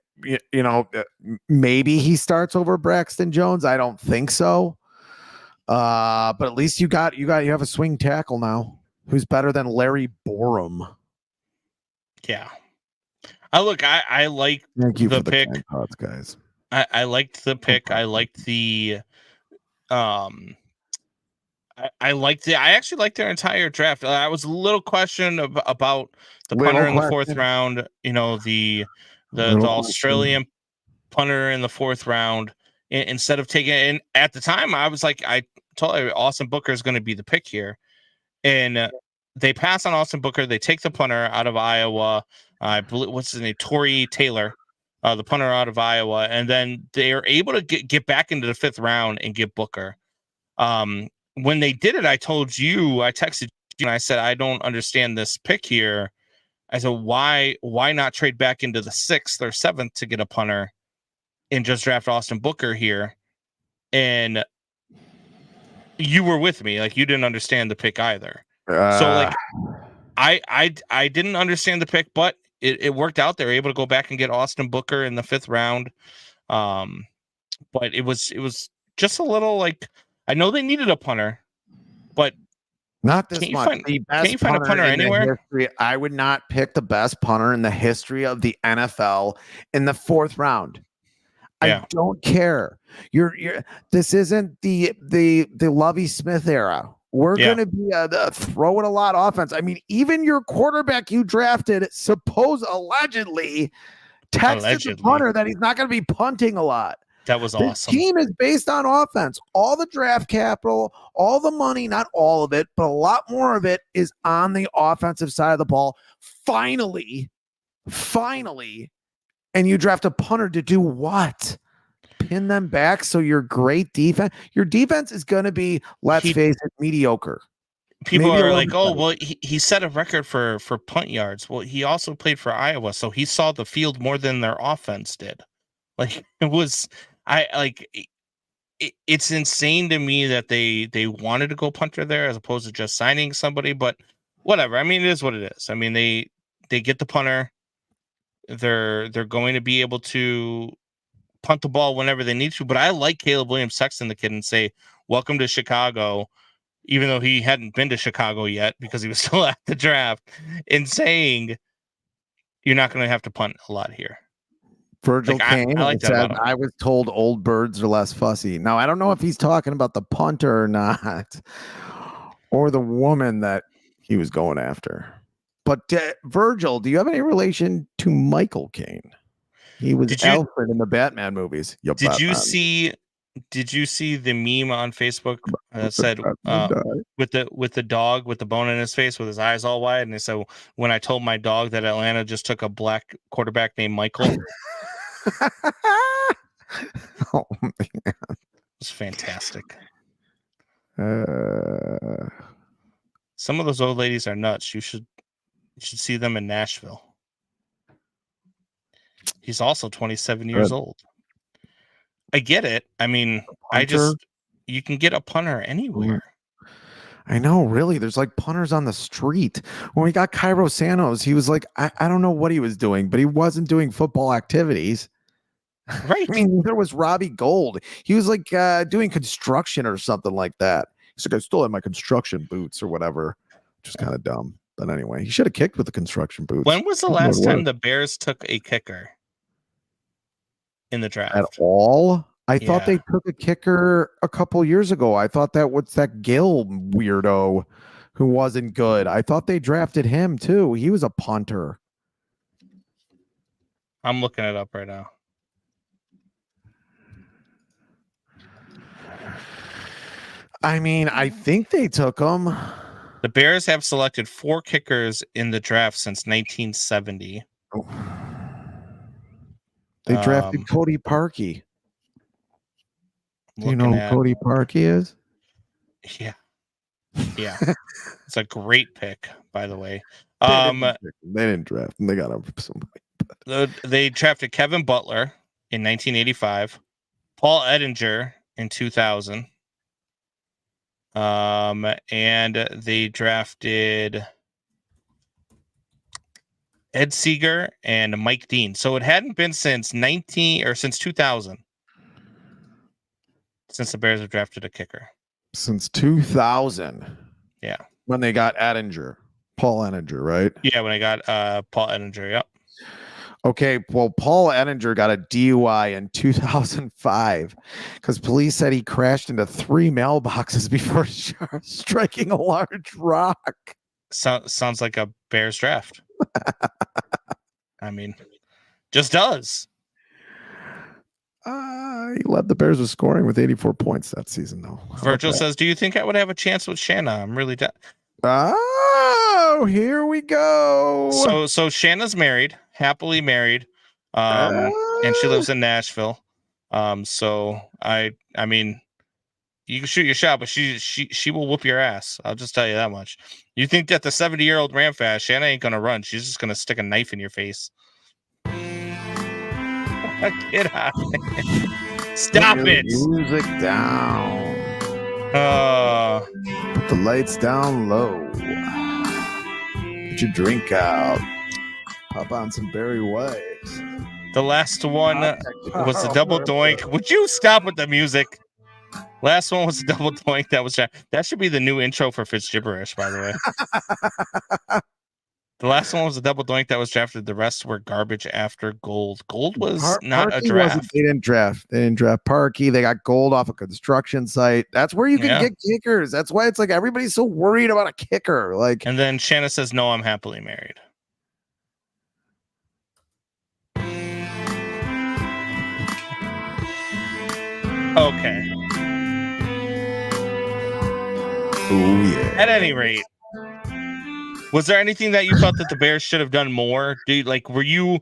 maybe he starts over Braxton Jones. I don't think so. But at least you have a swing tackle now who's better than Larry Borum. Yeah. I like the pick. Thoughts, guys. I liked the pick. I liked the I actually liked their entire draft. I was a little questioned about the punter in the 4th round, the Australian punter in the 4th round, instead of taking it. And at the time I was like, I told you Austin Booker is going to be the pick here. And they pass on Austin Booker. They take the punter out of Iowa. I believe, what's his name? Torrey Taylor. The punter out of Iowa, and then they are able to get back into the 5th round and get Booker. When they did it, I told you, I texted you, and I said, I don't understand this pick here. I said, why not trade back into the 6th or 7th to get a punter and just draft Austin Booker here? And you were with me, like you didn't understand the pick either. So like, I didn't understand the pick, but it worked out. They were able to go back and get Austin Booker in the 5th round. But it was just a little like, I know they needed a punter, but not this much. Can you find a punter anywhere? I would not pick the best punter in the history of the NFL in the 4th round. Yeah. I don't care. This isn't the Lovie Smith era. We're going to be throwing a lot of offense. I mean, even your quarterback you drafted, allegedly texted the punter that he's not going to be punting a lot. That was awesome. This team is based on offense. All the draft capital, all the money, not all of it, but a lot more of it is on the offensive side of the ball. Finally, and you draft a punter to do what? Pin them back so your defense is going to be, let's face it, mediocre. People are like, oh, well, he set a record for punt yards. Well, he also played for Iowa, so he saw the field more than their offense did. Like, it's insane to me that they wanted to go punter there as opposed to just signing somebody, but whatever. I mean, it is what it is. I mean, they get the punter. They're going to be able to punt the ball whenever they need to, but I like Caleb Williams texting the kid and say, welcome to Chicago, even though he hadn't been to Chicago yet because he was still at the draft, and saying you're not going to have to punt a lot here. Virgil came and said, I was told old birds are less fussy. Now, I don't know if he's talking about the punter or not, or the woman that he was going after. But Virgil, do you have any relation to Michael Caine? He was Alfred in the Batman movies. Did you see the meme on Facebook that said with the dog with the bone in his face with his eyes all wide, and they said, when I told my dog that Atlanta just took a black quarterback named Michael. Oh man, it's fantastic. Some of those old ladies are nuts. You should see them in Nashville. He's also 27 years old. I get it. I mean, you can get a punter anywhere. I know, really. There's like punters on the street. When we got Cairo Santos, he was like, I don't know what he was doing, but he wasn't doing football activities. Right. I mean, there was Robbie Gold. He was like doing construction or something like that. He's like, I still have my construction boots or whatever, which is kind of dumb. But anyway, he should have kicked with the construction boots. When was the last time the Bears took a kicker in the draft? At all? I thought they took a kicker a couple years ago. I thought that was that Gill weirdo who wasn't good. I thought they drafted him too. He was a punter. I'm looking it up right now. I mean, I think they took him. The Bears have selected 4 kickers in the draft since 1970. Oh. They drafted Cody Parkey. Do you know who Cody Parkey is? Yeah. Yeah. It's a great pick, by the way. They didn't draft him. They got him from somebody. They drafted Kevin Butler in 1985, Paul Ettinger in 2000. And they drafted Ed Seeger and Mike Dean. So it hadn't been since 2000 since the Bears have drafted a kicker. Since 2000. Yeah. When they got Paul Ettinger, right? Yeah, when they got Paul Ettinger, yep. Okay, well, Paul Ettinger got a DUI in 2005 because police said he crashed into 3 mailboxes before striking a large rock. Sounds like a Bears draft. I mean, just does. He led the Bears with scoring with 84 points that season, though. Virgil says, do you think I would have a chance with Shanna? I'm really Oh, here we go. So Shanna's married, happily married, and she lives in Nashville. So I mean, you can shoot your shot, but she will whoop your ass. I'll just tell you that much. You think that the 70-year-old ran fast? Shanna ain't gonna run. She's just gonna stick a knife in your face. Get out of there. Stop it. Music down. Put the lights down low. get your drink out. Pop on some Barry White. The last one was the double doink. Would you stop with the music? Last one was a double doink. That should be the new intro for Fitz Gibberish, by the way. The last one was a double doink that was drafted. The rest were garbage after Gold. Gold was not a draft. They didn't draft Parkey. They got Gold off a construction site. That's where you can get kickers. That's why it's like everybody's so worried about a kicker. Like, and then Shanna says, "No, I'm happily married." Okay. Oh yeah. At any rate, was there anything that you felt that the Bears should have done more? Dude, like, were you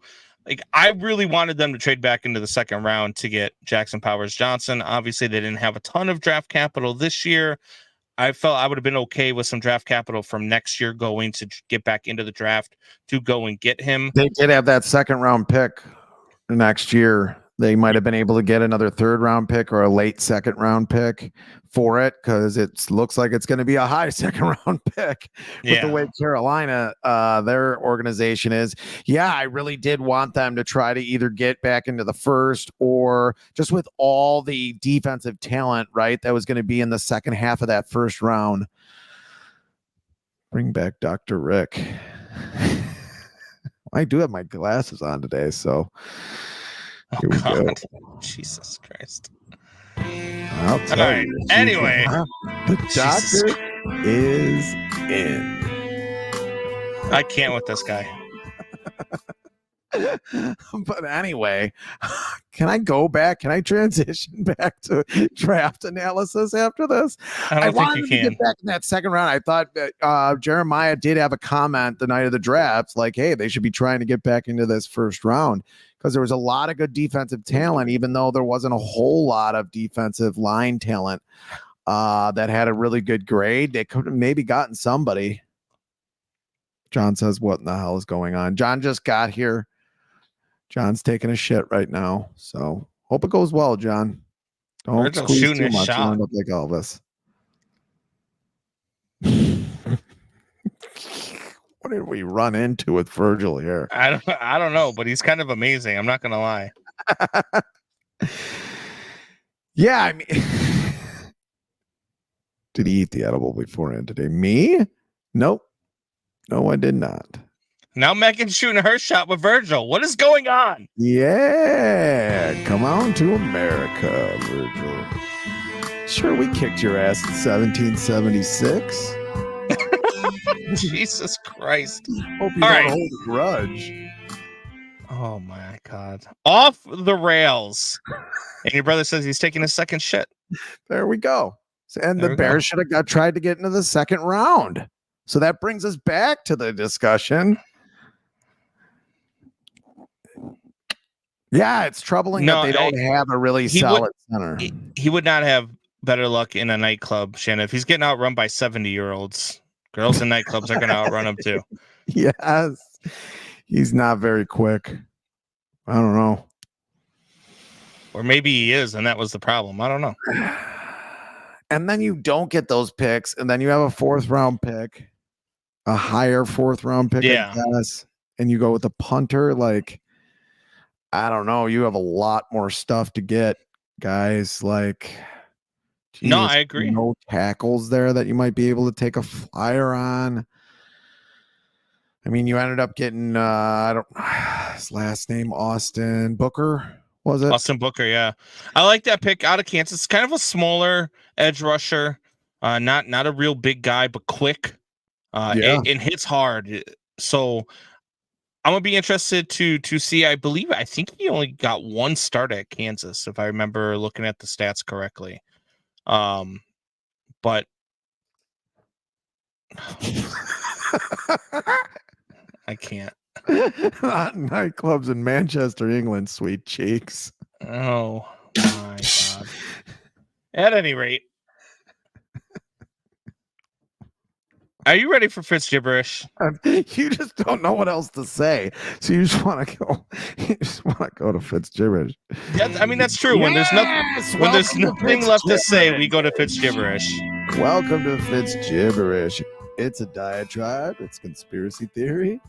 like, I really wanted them to trade back into the second round to get Jackson Powers Johnson. Obviously, they didn't have a ton of draft capital this year. I felt I would have been okay with some draft capital from next year going to get back into the draft to go and get him. They did have that second round pick next year. They might have been able to get another third round pick or a late second round pick for it, because it looks like it's going to be a high second round pick with the way Carolina, their organization is. Yeah, I really did want them to try to either get back into the first, or just with all the defensive talent, right, that was going to be in the second half of that first round. Bring back Dr. Rick. I do have my glasses on today, so here we go. Jesus Christ. I'll tell you. Anyway, the doctor is in. I can't with this guy. But anyway, can I go back? Can I transition back to draft analysis after this? I don't think you can. To get back in that second round. I thought that Jeremiah did have a comment the night of the draft, like, hey, they should be trying to get back into this first round, because there was a lot of good defensive talent, even though there wasn't a whole lot of defensive line talent that had a really good grade. They could have maybe gotten somebody. John says, what in the hell is going on? John just got here. John's taking a shit right now. So hope it goes well, John. Don't squeeze too much. You end up like Elvis. What did we run into with Virgil here? I don't know, but he's kind of amazing. I'm not going to lie. Yeah, I mean, did he eat the edible beforehand today? Me? Nope. No, I did not. Now Megan's shooting her shot with Virgil. What is going on? Yeah, come on to America, Virgil. Sure, we kicked your ass in 1776. Jesus Christ. Hope you don't hold a grudge. Oh my God. Off the rails. And your brother says he's taking a second shit. There we go. And the Bears should have tried to get into the second round. So that brings us back to the discussion. Yeah, it's troubling that they don't have a really solid center. He would not have better luck in a nightclub, Shannon. If he's getting outrun by 70-year-olds, girls in nightclubs are going to outrun him too. Yes. He's not very quick. I don't know. Or maybe he is, and that was the problem. I don't know. And then you don't get those picks, and then you have a fourth round pick, a higher fourth round pick, I guess, and you go with a punter. Like, I don't know. You have a lot more stuff to get, guys. Like, geez, no, I agree. No tackles there that you might be able to take a flyer on. I mean, you ended up getting his last name, Austin Booker, was it? Austin Booker, yeah. I like that pick out of Kansas. It's kind of a smaller edge rusher, not a real big guy, but quick. And hits hard. So I'm gonna be interested to see. I think he only got one start at Kansas, if I remember looking at the stats correctly. But I can't. Not nightclubs in Manchester, England, sweet cheeks. Oh my God. At any rate, are you ready for Fitz gibberish? You just don't know what else to say, so you just want to go. You just want to go to Fitz gibberish. Yeah, I mean that's true. When there's nothing left to say, we go to Fitz gibberish. Welcome to Fitz gibberish. It's a diatribe. It's conspiracy theory.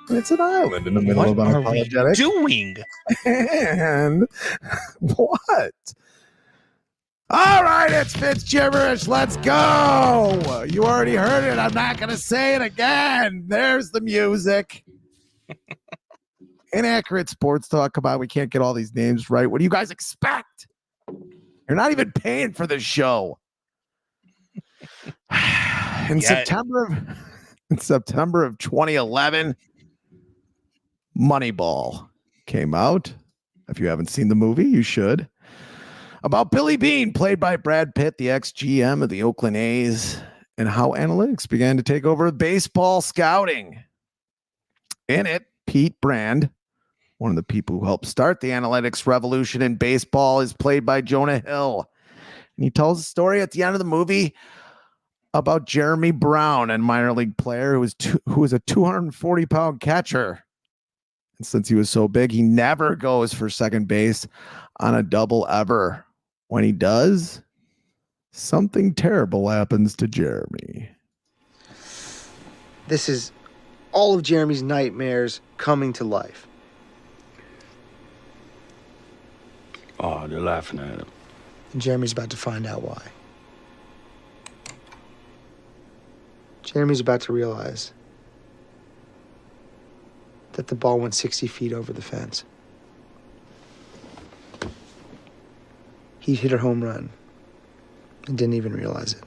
It's an island in the middle of unapologetic. Doing? And what? All right, it's Fitz gibberish. Let's go. You already heard it. I'm not going to say it again. There's the music. Inaccurate sports talk. Come on, we can't get all these names right. What do you guys expect? You're not even paying for this show. In September of 2011, Moneyball came out. If you haven't seen the movie, you should. About Billy Beane, played by Brad Pitt, the ex-GM of the Oakland A's, and how analytics began to take over baseball scouting. In it, Pete Brand, one of the people who helped start the analytics revolution in baseball, is played by Jonah Hill. And he tells a story at the end of the movie about Jeremy Brown, a minor league player who was a 240-pound catcher. And since he was so big, he never goes for second base on a double ever. When he does, something terrible happens to Jeremy. This is all of Jeremy's nightmares coming to life. Oh, they're laughing at him. And Jeremy's about to find out why. Jeremy's about to realize that the ball went 60 feet over the fence. He hit a home run and didn't even realize it.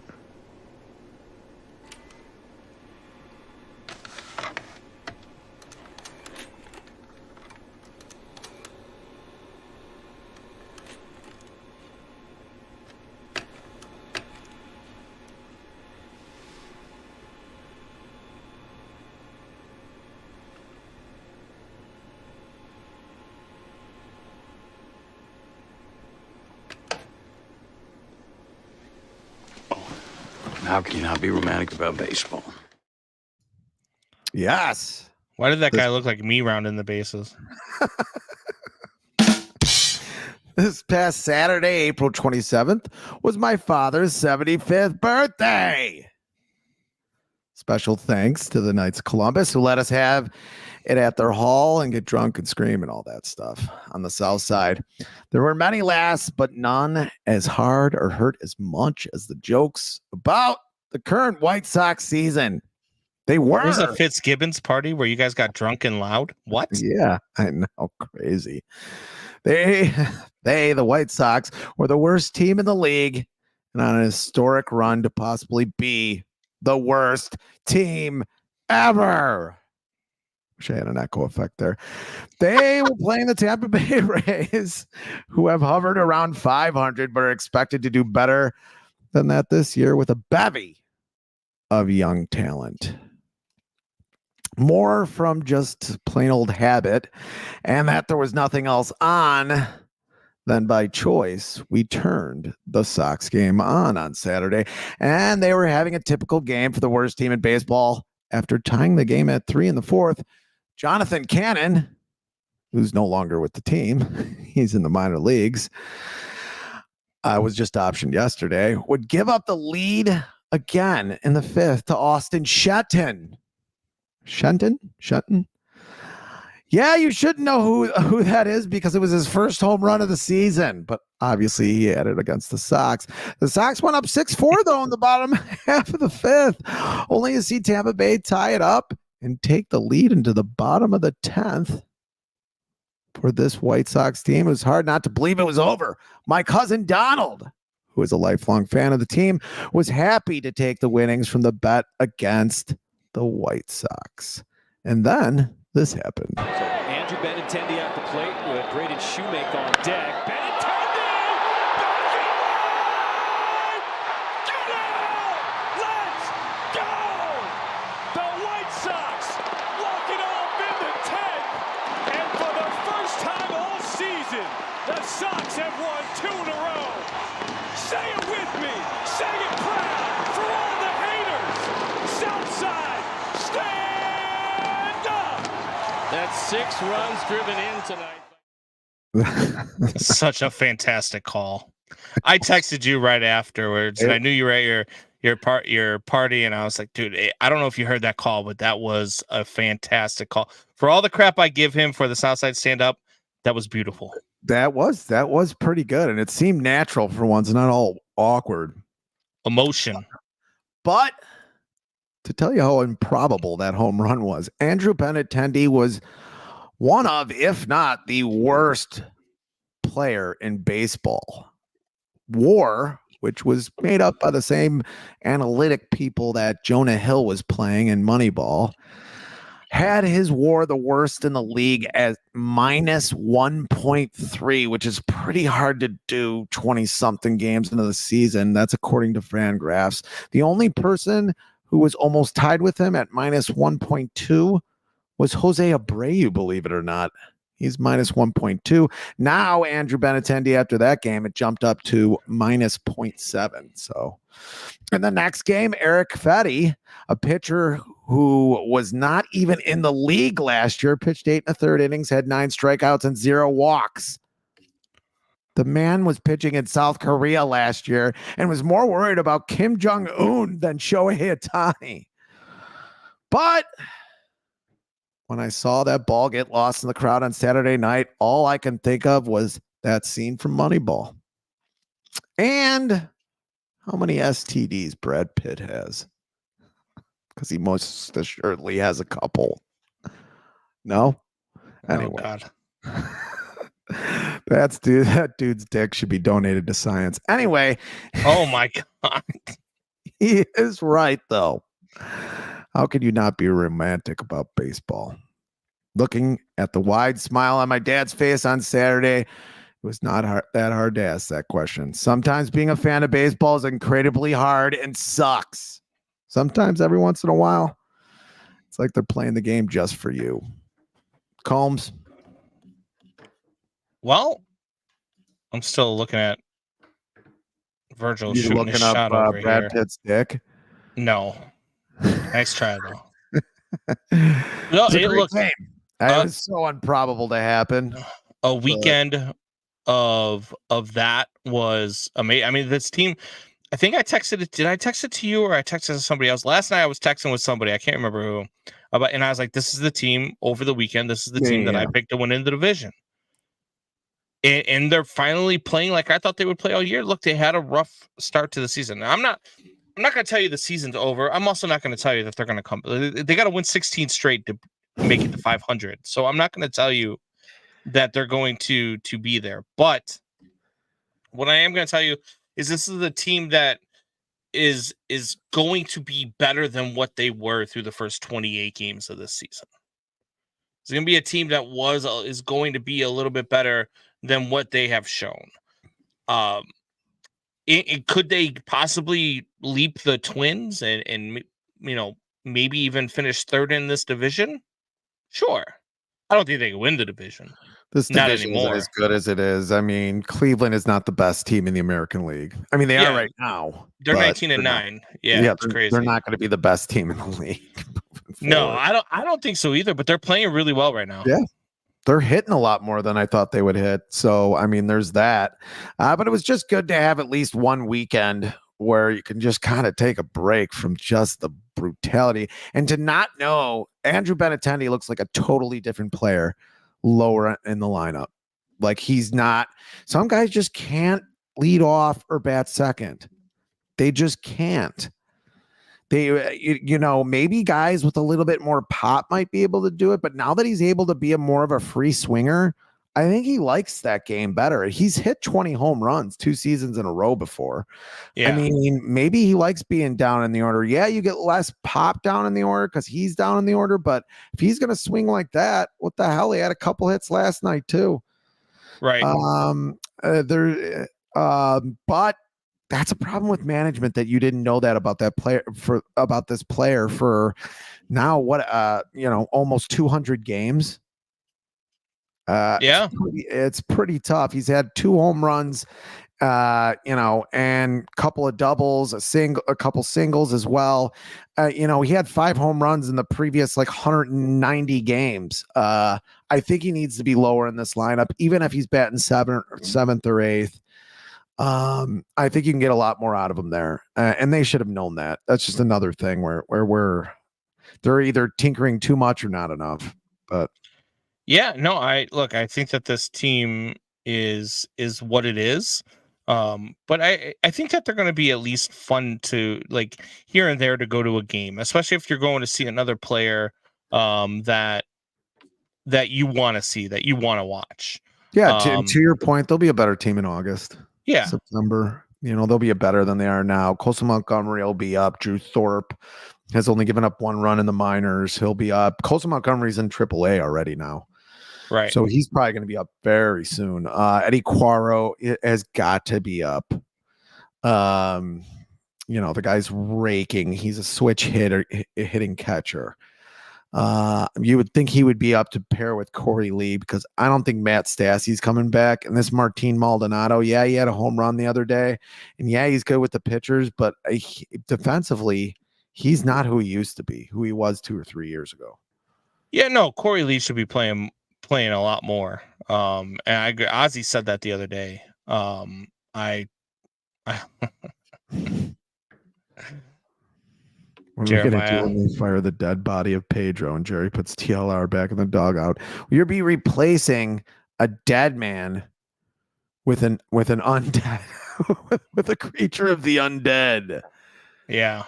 How can you not be romantic about baseball? Yes. Why did that guy look like me rounding the bases? This past Saturday, April 27th, was my father's 75th birthday. Special thanks to the Knights of Columbus, who let us have it at their hall and get drunk and scream and all that stuff on the south side. There were many laughs, but none as hard or hurt as much as the jokes about the current White Sox season. They were. It was a Fitzgibbons party where you guys got drunk and loud. What? Yeah, I know. Crazy. They, the White Sox, were the worst team in the league and on a historic run to possibly be the worst team ever. Wish I had an echo effect there. They were playing the Tampa Bay Rays, who have hovered around 500, but are expected to do better than that this year with a bevy of young talent. More from just plain old habit, and that there was nothing else on than by choice, we turned the Sox game on Saturday, and they were having a typical game for the worst team in baseball. After tying the game at 3 in the fourth, Jonathan Cannon, who's no longer with the team, he's in the minor leagues, was just optioned yesterday, would give up the lead again in the fifth to Austin Shenton. Shenton? Yeah, you should know who that is because it was his first home run of the season, but obviously he had it against the Sox. The Sox went up 6-4 though in the bottom half of the fifth, only to see Tampa Bay tie it up and take the lead into the bottom of the 10th. For this White Sox team, it was hard not to believe it was over. My cousin Donald, who is a lifelong fan of the team, was happy to take the winnings from the bet against the White Sox. And then this happened. So Andrew Benintendi at the plate with Braden Shoemake on deck. Benintendi! Get out! Let's go! The White Sox walk it off in the 10th. And for the first time all season, the Sox have won 2 in a row. Say it with me. Say it proud for all the haters. Southside, stand up! That's 6 runs driven in tonight. Such a fantastic call. I texted you right afterwards, and I knew you were at your party, and I was like, dude, I don't know if you heard that call, but that was a fantastic call. For all the crap I give him for the Southside stand up, that was beautiful. That was pretty good, and it seemed natural for once, not all awkward. Emotion. But to tell you how improbable that home run was, Andrew Benintendi was one of, if not the worst player in baseball. WAR, which was made up by the same analytic people that Jonah Hill was playing in Moneyball, had his WAR the worst in the league at minus 1.3, which is pretty hard to do 20-something games into the season. That's according to Fangraphs. The only person who was almost tied with him at minus 1.2 was Jose Abreu, believe it or not. He's minus 1.2. Now, Andrew Benintendi, after that game, it jumped up to minus 0.7. So, in the next game, Eric Fetty, a pitcher who was not even in the league last year, pitched 8 1/3 innings, had 9 strikeouts and 0 walks. The man was pitching in South Korea last year and was more worried about Kim Jong-un than Shohei Ohtani. But when I saw that ball get lost in the crowd on Saturday night, all I can think of was that scene from Moneyball. And how many STDs Brad Pitt has. Because he most assuredly has a couple. No? Anyway. Oh, God. That dude's dick should be donated to science. Anyway. Oh, my God. He is right, though. How could you not be romantic about baseball? Looking at the wide smile on my dad's face on Saturday, it was not that hard to ask that question. Sometimes being a fan of baseball is incredibly hard and sucks. Sometimes every once in a while, it's like they're playing the game just for you. Combs? Well, I'm still looking at Virgil You're shooting looking his up shot over Brad here. Pitt's dick? No. Nice try, though. No, It's a it great looked game. It was so improbable to happen. a weekend of that was amazing. I mean, this team, I think I texted it. Did I text it to you or I texted it to somebody else? Last night I was texting with somebody. I can't remember who. And I was like, this is the team over the weekend. This is the team that I picked to win in the division. And they're finally playing like I thought they would play all year. Look, they had a rough start to the season. Now, I'm not going to tell you the season's over. I'm also not going to tell you that they're going to come. They got to win 16 straight to make it to 500. So I'm not going to tell you that they're going to be there. But what I am going to tell you is this is a team that is going to be better than what they were through the first 28 games of this season. It's going to be a team that is going to be a little bit better than what they have shown. Could they possibly leap the Twins and maybe even finish third in this division? Sure. I don't think they can win the division. This not division anymore. isn't as good as it is. I mean, Cleveland is not the best team in the American League. I mean, they are right now. They're 19-9. It's crazy. They're not going to be the best team in the league. No, I don't think so either, but they're playing really well right now. Yeah. They're hitting a lot more than I thought they would hit. So, I mean, there's that. But it was just good to have at least one weekend where you can just kind of take a break from just the brutality and to not know Andrew Benintendi looks like a totally different player lower in the lineup. Like he's not. Some guys just can't lead off or bat second. They just can't. They, maybe guys with a little bit more pop might be able to do it, but now that he's able to be more of a free swinger, I think he likes that game better. He's hit 20 home runs 2 seasons in a row before. Yeah. I mean, maybe he likes being down in the order. Yeah, you get less pop down in the order because he's down in the order, but if he's going to swing like that, what the hell? He had a couple hits last night too. Right. But that's a problem with management that you didn't know that about that player about this player for now. Almost 200 games. It's pretty tough. He's had 2 home runs, and a couple of doubles, a couple singles as well. He had 5 home runs in the previous 190 games. I think he needs to be lower in this lineup, even if he's batting 7th or 8th. I think you can get a lot more out of them there, and they should have known that. That's just another thing where they're either tinkering too much or not enough. But yeah, no, I think that this team is what it is. But I think that they're going to be at least fun to like here and there to go to a game, especially if you're going to see another player that you want to see, that you want to watch. Yeah, to your point, they'll be a better team in August. Yeah. September. They'll be better than they are now. Colson Montgomery will be up. Drew Thorpe has only given up one run in the minors. He'll be up. Colson Montgomery's in AAA already now. Right. So he's probably going to be up very soon. Eddie Quaro has got to be up. The guy's raking. He's a switch hitter, hitting catcher. You would think he would be up to pair with Corey Lee because I don't think Matt Stassi's coming back. And this Martin Maldonado, he had a home run the other day. And he's good with the pitchers, but defensively, he's not who he used to be, who he was 2 or 3 years ago. Yeah, no, Corey Lee should be playing a lot more. And Ozzy said that the other day. What are we going to do when they fire the dead body of Pedro and Jerry puts TLR back in the dugout? You'll be replacing a dead man with an undead, with a creature of the undead. Yeah.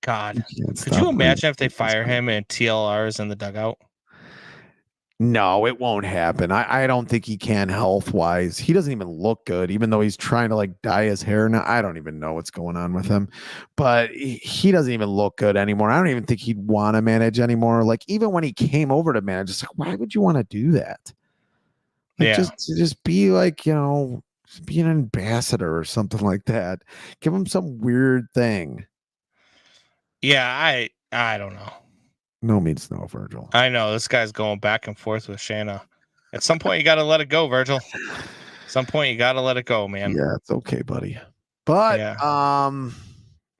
God, could you imagine if they fire him and TLR is in the dugout? No, it won't happen. I don't think he can health-wise. He doesn't even look good, even though he's trying to dye his hair now. I don't even know what's going on with him, but he doesn't even look good anymore. I don't even think he'd want to manage anymore. Even when he came over to manage, it's why would you want to do that? Just be be an ambassador or something like that. Give him some weird thing. Yeah, I don't know. No means no, Virgil. I know this guy's going back and forth with Shanna. At some point, you got to let it go, Virgil. At some point, you got to let it go, man. Yeah, it's okay, buddy. But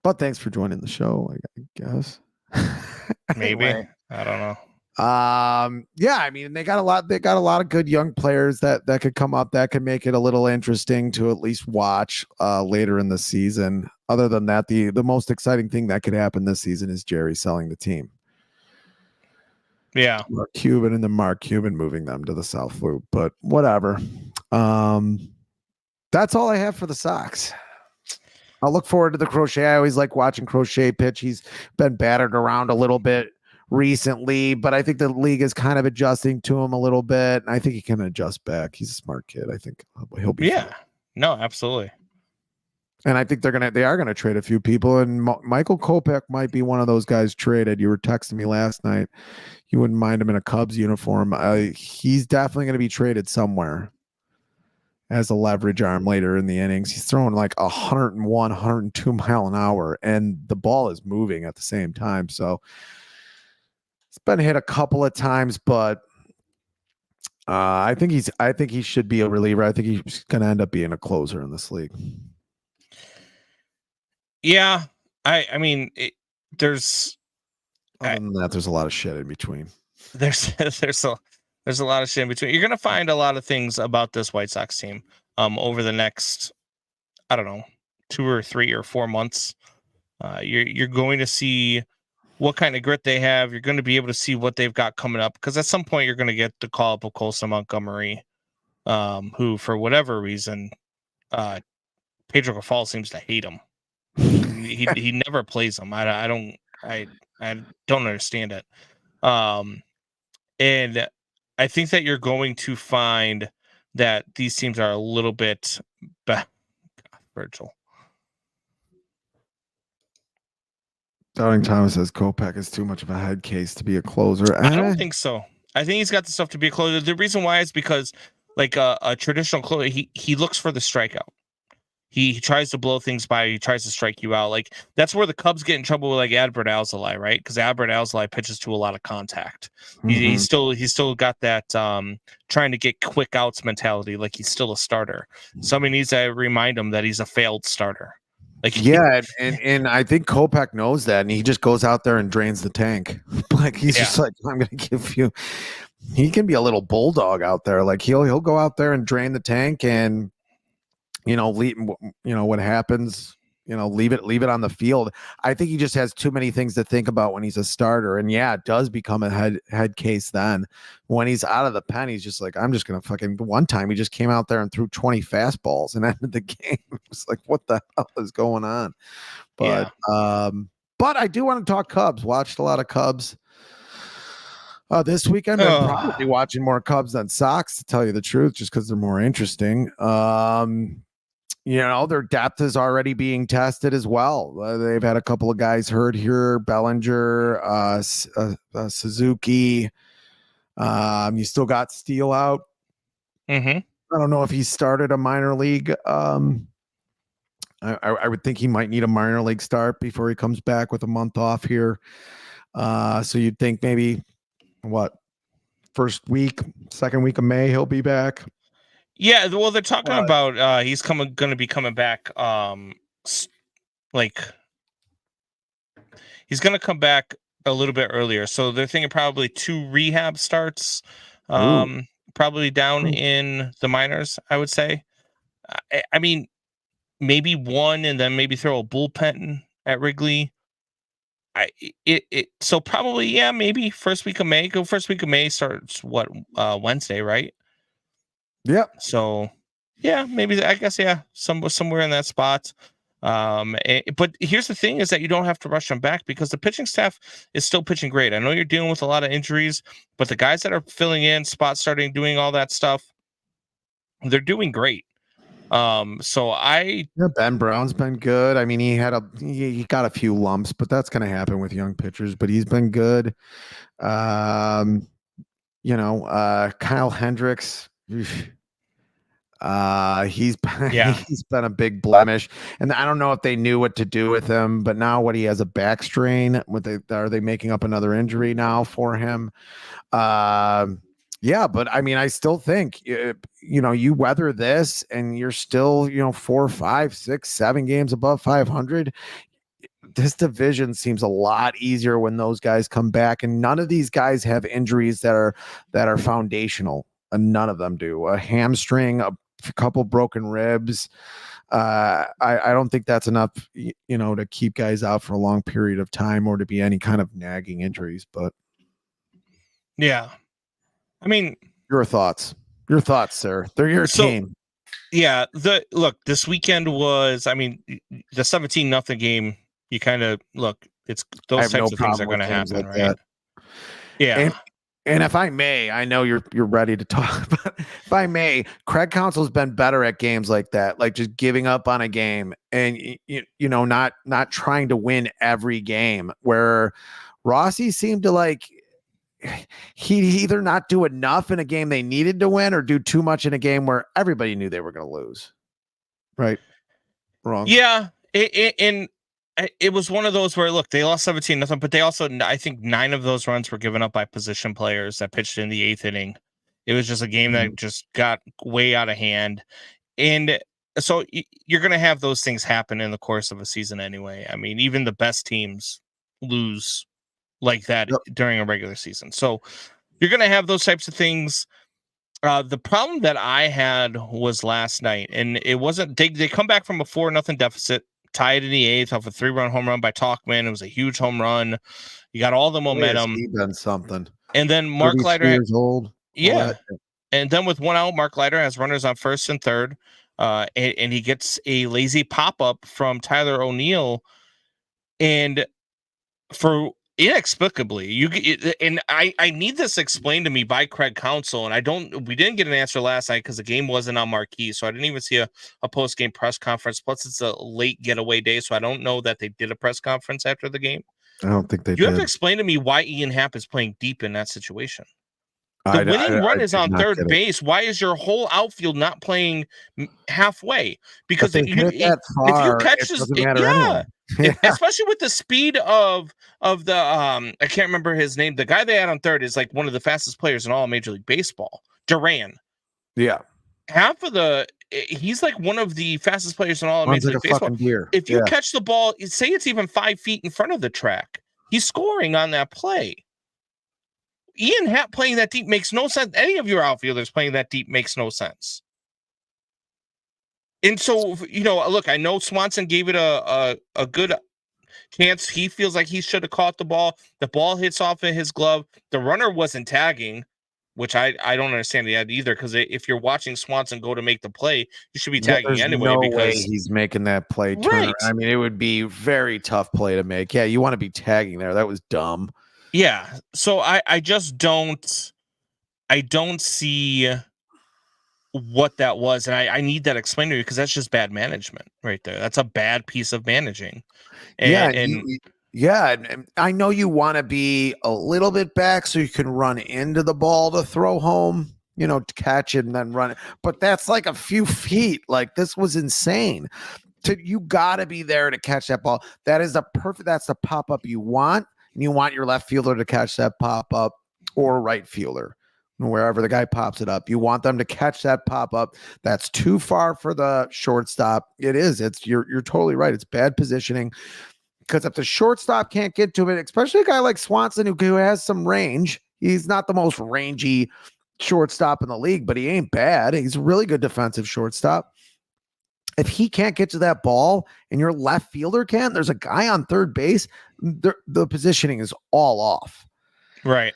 but thanks for joining the show. I guess. Maybe I don't know. I mean, they got a lot of good young players that could come up that could make it a little interesting to at least watch later in the season. Other than that, the most exciting thing that could happen this season is Jerry selling the team. Yeah. Mark Cuban and then Mark Cuban moving them to the South Loop, but whatever. That's all I have for the Sox. I'll look forward to the Crochet. I always like watching Crochet pitch. He's been battered around a little bit recently, but I think the league is kind of adjusting to him a little bit. And I think he can adjust back. He's a smart kid. I think he'll be fine. No, absolutely. And I think they are gonna trade a few people. And Michael Kopech might be one of those guys traded. You were texting me last night. You wouldn't mind him in a Cubs uniform. He's definitely going to be traded somewhere as a leverage arm later in the innings. He's throwing 101, 102 mile an hour, and the ball is moving at the same time. So it's been hit a couple of times, but I think he should be a reliever. I think he's going to end up being a closer in this league. Yeah, I mean, there's. Other than that, there's a lot of shit in between. There's a lot of shit in between. You're gonna find a lot of things about this White Sox team over the next, I don't know, 2 or 3 or 4 months. You're going to see what kind of grit they have. You're going to be able to see what they've got coming up, because at some point you're going to get the call up of Colson Montgomery, who for whatever reason, Pedro Cafal seems to hate him. He never plays him. I don't understand it. And I think that you're going to find that these teams are a little bit Virgil. Darling Thomas says Kopech is too much of a head case to be a closer. I don't think so. I think he's got the stuff to be a closer. The reason why is because a traditional closer, he looks for the strikeout. He tries to blow things by. He tries to strike you out. That's where the Cubs get in trouble with Adbert Alzolay, right? Because Adbert Alzolay pitches to a lot of contact. Mm-hmm. He's still got that trying to get quick outs mentality. He's still a starter. Somebody needs to remind him that he's a failed starter. And I think Kopech knows that, and he just goes out there and drains the tank. He's just I'm going to give you. he can be a little bulldog out there. Like he'll go out there and drain the tank, and leave, what happens. Leave it on the field. I think he just has too many things to think about when he's a starter. And yeah, it does become a head case then. When he's out of the pen, he's just like, I'm just going to fucking. One time he just came out there and threw 20 fastballs and ended the game. It's like, what the hell is going on? But but I do want to talk Cubs. Watched a lot of Cubs this weekend. I'm probably watching more Cubs than Sox, to tell you the truth, just because they're more interesting. Their depth is already being tested as well. They've had a couple of guys hurt here, Bellinger, Suzuki. You still got Steele out. Mm-hmm. I don't know if he started a minor league. I would think he might need a minor league start before he comes back with a month off here. So you'd think maybe second week of May he'll be back. Yeah, well, they're talking about he's going to be coming back. Like he's going to come back a little bit earlier, so they're thinking probably 2 rehab starts, probably down in the minors. I would say. I mean, maybe 1, and then maybe throw a bullpen at Wrigley. So probably maybe first week of May. First week of May starts Wednesday, right? Yep. So, maybe I guess somewhere in that spot. But here's the thing: is that you don't have to rush them back because the pitching staff is still pitching great. I know you're dealing with a lot of injuries, but the guys that are filling in, spot starting, doing all that stuff, they're doing great. Ben Brown's been good. I mean, he got a few lumps, but that's going to happen with young pitchers. But he's been good. Kyle Hendricks. He's been a big blemish, and I don't know if they knew what to do with him, but now he has a back strain. Are they making up another injury now for him? Yeah, but I mean, I still think you weather this, and you're still 4, 5, 6, 7 games above 500. This division seems a lot easier when those guys come back, and none of these guys have injuries that are foundational. And none of them do. A hamstring, a couple broken ribs. I don't think that's enough, to keep guys out for a long period of time or to be any kind of nagging injuries. But yeah, I mean, your thoughts, sir. They're your team. Yeah. This weekend was, I mean, the 17-0 game. You kind of it's those types of things are going to happen, like right? That. Yeah. And if I may, I know you're ready to talk, but if I may, Craig Counsell's been better at games like that, like just giving up on a game and not trying to win every game. Where Rossi seemed to he'd either not do enough in a game they needed to win or do too much in a game where everybody knew they were going to lose. Right? Wrong. Yeah, it was one of those where they lost 17-0, but they also, I think 9 of those runs were given up by position players that pitched in the 8th inning. It was just a game that just got way out of hand. And so you're going to have those things happen in the course of a season anyway. I mean, even the best teams lose like that during a regular season. So you're going to have those types of things. The problem that I had was last night, and it wasn't, they come back from a 4-0 deficit, tied in the 8th off a 3-run home run by Talkman. It was a huge home run. You got all the momentum. He done something. And then Mark Leiter, years old. Yeah. And then with 1 out, Mark Leiter has runners on first and third. And he gets a lazy pop-up from Tyler O'Neill. And for inexplicably, I need this explained to me by Craig Counsell, and we didn't get an answer last night because the game wasn't on marquee, so I didn't even see a post-game press conference. Plus, it's a late getaway day, so I don't know that they did a press conference after the game. I don't think they did. You have to explain to me why Ian Happ is playing deep in that situation. The winning run is on third base. Why is your whole outfield not playing halfway? Because if you catch this, anyway. Especially with the speed of the I can't remember his name. The guy they had on third is like one of the fastest players in all of Major League Baseball, Duran. Yeah, he's like one of the fastest players in all of Major League Baseball. If you catch the ball, say it's even 5 feet in front of the track, he's scoring on that play. Ian Happ playing that deep makes no sense. Any of your outfielders playing that deep makes no sense. And so, look, I know Swanson gave it a good chance. He feels like he should have caught the ball. The ball hits off of his glove. The runner wasn't tagging, which I don't understand that either, because if you're watching Swanson go to make the play, you should be tagging anyway. No because way he's making that play turn. I mean, it would be very tough play to make. Yeah, you want to be tagging there. That was dumb. Yeah. So I just don't see what that was, and I need that explained to you, because that's just bad management right there. That's a bad piece of managing. And I know you want to be a little bit back so you can run into the ball to throw home, to catch it and then run it. But that's like a few feet. Like, this was insane. You got to be there to catch that ball. That's the pop up you want. And you want your left fielder to catch that pop up, or right fielder, wherever the guy pops it up. You want them to catch that pop up. That's too far for the shortstop. It is. You're totally right. It's bad positioning, because if the shortstop can't get to it, especially a guy like Swanson who has some range, he's not the most rangy shortstop in the league, but he ain't bad. He's a really good defensive shortstop. If he can't get to that ball and your left fielder can, there's a guy on third base, the positioning is all off. Right.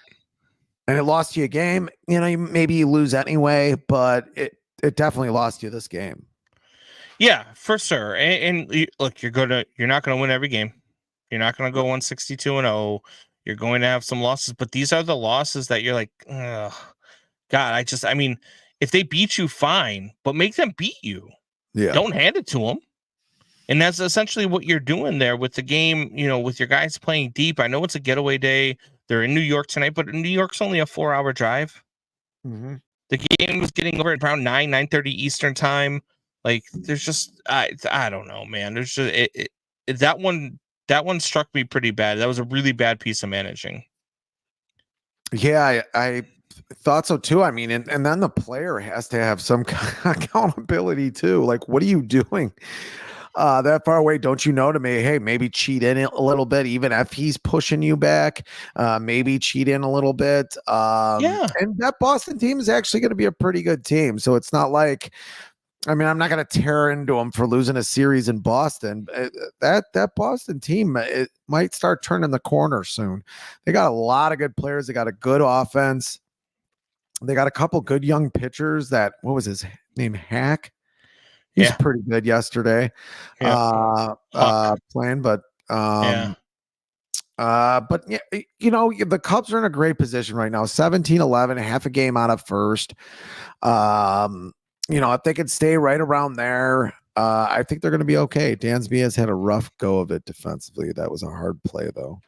And it lost you a game. Maybe you lose anyway, but it definitely lost you this game. Yeah, for sure. And look, you're not going to win every game. You're not going to go 162-0. You're going to have some losses, but these are the losses that you're like, ugh, God, if they beat you, fine, but make them beat you. Yeah. Don't hand it to them. And that's essentially what you're doing there with the game, with your guys playing deep. I know it's a getaway day. They're in New York tonight, but New York's only a 4-hour drive. Mm-hmm. The game was getting over at around 9:30 Eastern time. Like, there's just, I don't know, man. There's just, that one struck me pretty bad. That was a really bad piece of managing. Yeah, I thought so too. I mean, and then the player has to have some accountability too. Like, what are you doing that far away? Don't you know to me, hey, maybe cheat in a little bit, even if he's pushing you back, maybe cheat in a little bit. And that Boston team is actually going to be a pretty good team. So it's not like, I'm not going to tear into them for losing a series in Boston. That Boston team, it might start turning the corner soon. They got a lot of good players. They got a good offense. They got a couple good young pitchers. What was his name? Hack. He's pretty good yesterday. Playing, but the Cubs are in a great position right now. 17-11, half a game out of first. If they could stay right around there, I think they're going to be okay. Dansby has had a rough go of it defensively. That was a hard play, though.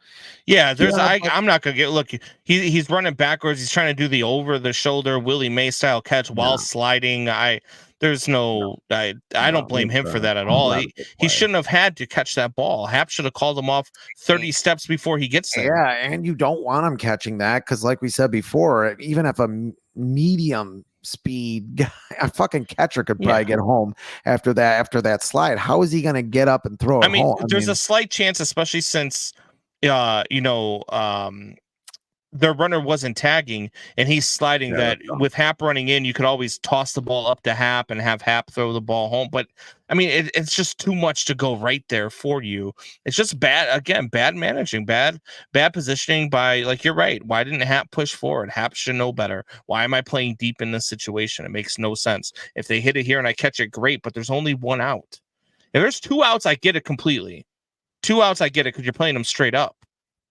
Yeah, I'm not going to get, look, he's running backwards. He's trying to do the over-the-shoulder Willie Mays style catch while sliding. I don't blame him for that at all. He shouldn't have had to catch that ball. Hap should have called him off 30 steps before he gets there. Yeah, and you don't want him catching that, because like we said before, even if a medium speed guy, a fucking catcher could probably get home after that slide. How is he going to get up and throw it home? There's a slight chance, especially since their runner wasn't tagging and he's sliding, that with Hap running in, you could always toss the ball up to Hap and have Hap throw the ball home. But it's just too much to go right there for you. It's just bad managing, bad positioning by, like, you're right. Why didn't Hap push forward? Hap should know better. Why am I playing deep in this situation? It makes no sense. If they hit it here and I catch it, great, but there's only one out. If there's 2 outs, I get it completely. 2 outs, I get it, because you're playing them straight up.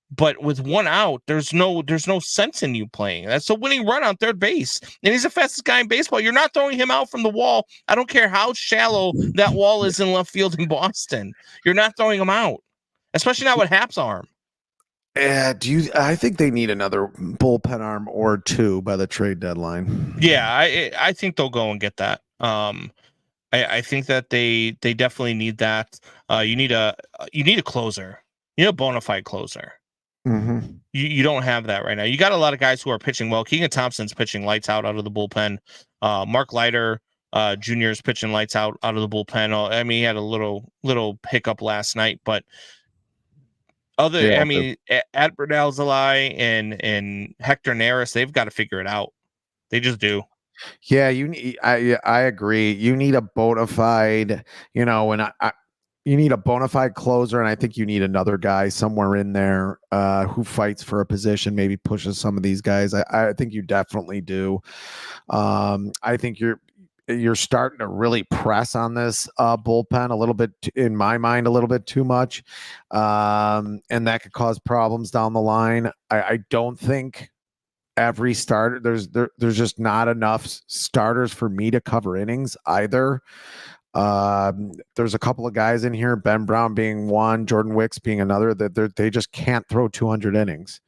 But with 1 out, there's no sense in you playing. That's a winning run on third base. And he's the fastest guy in baseball. You're not throwing him out from the wall. I don't care how shallow that wall is in left field in Boston. You're not throwing him out, especially not with Hap's arm. I think they need another bullpen arm or 2 by the trade deadline. Yeah, I think they'll go and get that. I think that they definitely need that. You need a closer. You need a bona fide closer. Mm-hmm. You don't have that right now. You got a lot of guys who are pitching well. Keegan Thompson's pitching lights out of the bullpen. Mark Leiter Jr. is pitching lights out of the bullpen. He had a little hiccup last night, but I mean, Adbert Alzolay and Hector Neris, they've got to figure it out. They just do. Yeah, you need. I agree. You need a bona fide, you need a bona fide closer, and I think you need another guy somewhere in there who fights for a position, maybe pushes some of these guys. I think you definitely do. I think you're starting to really press on this bullpen a little bit, in my mind, a little bit too much, and that could cause problems down the line. I don't think every starter there's just not enough starters for me to cover innings either. There's a couple of guys in here, Ben Brown being one, Jordan Wicks being another, that they just can't throw 200 innings.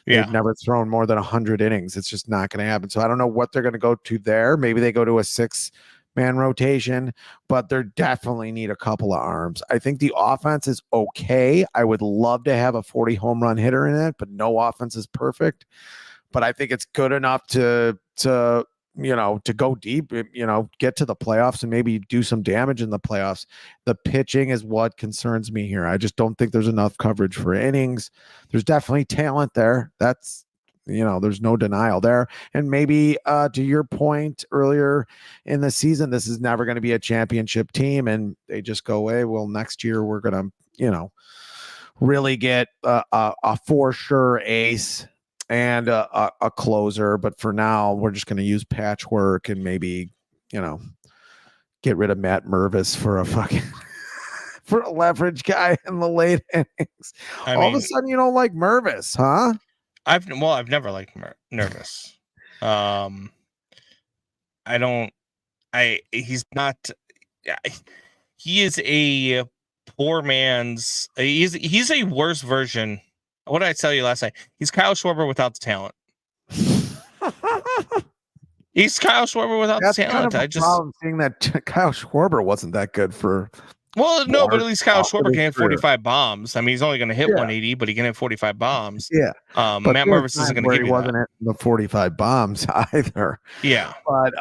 They've never thrown more than 100 innings. It's just not going to happen. So I don't know what they're going to go to there. Maybe they go to a 6-man rotation, but they definitely need a couple of arms. I think the offense is okay. I would love to have a 40 home run hitter in it, but no offense is perfect. But I think it's good enough to go deep, get to the playoffs and maybe do some damage in the playoffs. The pitching is what concerns me here. I just don't think there's enough coverage for innings. There's definitely talent there. That's, there's no denial there. And maybe to your point earlier in the season, this is never going to be a championship team. And they just go, hey, well, next year we're going to, really get a for sure ace and a closer, but for now we're just going to use patchwork and maybe get rid of Matt Mervis for for a leverage guy in the late innings. All of a sudden you don't like Mervis, huh? I've never liked Nervous. He's not. He is a poor man's. He's a worse version. What did I tell you last night? He's Kyle Schwarber without the talent. He's Kyle Schwarber without the talent. Kind of problem seeing that Kyle Schwarber wasn't that good for. Well, no, but at least Kyle Schwarber can hit 45 bombs. I mean, he's only going to hit 180, but he can hit 45 bombs. Yeah. But Matt Mervis isn't going to give you wasn't that. The 45 bombs either. Yeah. But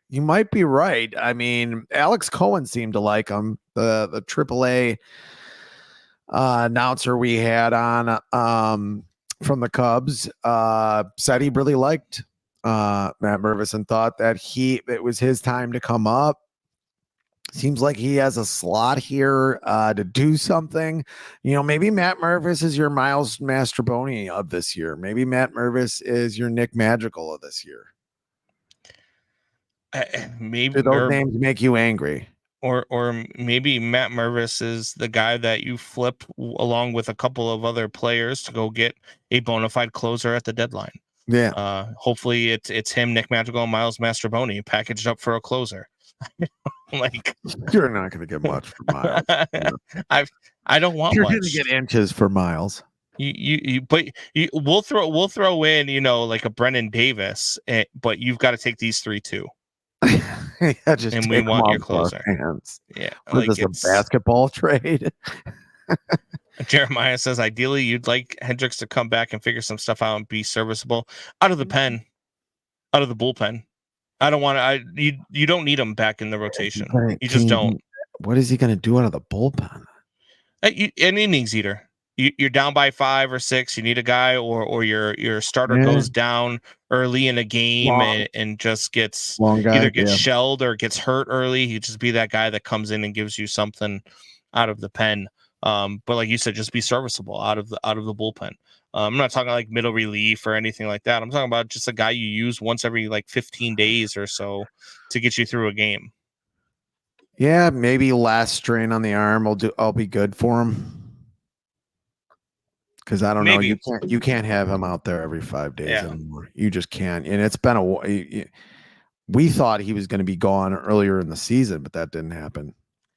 you might be right. I mean, Alex Cohen seemed to like him. The AAA announcer we had on from the Cubs said he really liked Matt Mervis and thought that it was his time to come up. Seems like he has a slot here to do something. Maybe Matt Mervis is your Miles Mastrobuoni of this year. Maybe Matt Mervis is your Nick Madrigal of this year. Maybe do those names make you angry? Or maybe Matt Mervis is the guy that you flip along with a couple of other players to go get a bona fide closer at the deadline. Yeah. Hopefully it's him, Nick Madrigal, and Miles Mastrobuoni packaged up for a closer. Like, you're not going to get much for Miles. I don't want. You're much. going to get inches for Miles. We'll throw in like a Brennan Davis, but you've got to take these three too. Yeah, just and we want your closer. Yeah, like this a basketball trade. Jeremiah says, ideally, you'd like Hendricks to come back and figure some stuff out and be serviceable out of the bullpen. I don't want to. You don't need him back in the rotation. You just don't. What is he going to do out of the bullpen? An innings eater. You're down by 5 or 6. You need a guy, or your starter goes down early in a game and just gets either shelled or gets hurt early. He'd just be that guy that comes in and gives you something out of the pen. But like you said, just be serviceable out of the bullpen. I'm not talking like middle relief or anything like that. I'm talking about just a guy you use once every 15 days or so to get you through a game. Yeah, maybe last strain on the arm I'll be good for him. Because I don't know, you can't have him out there every 5 days anymore. You just can't. And it's been we thought he was going to be gone earlier in the season, but that didn't happen.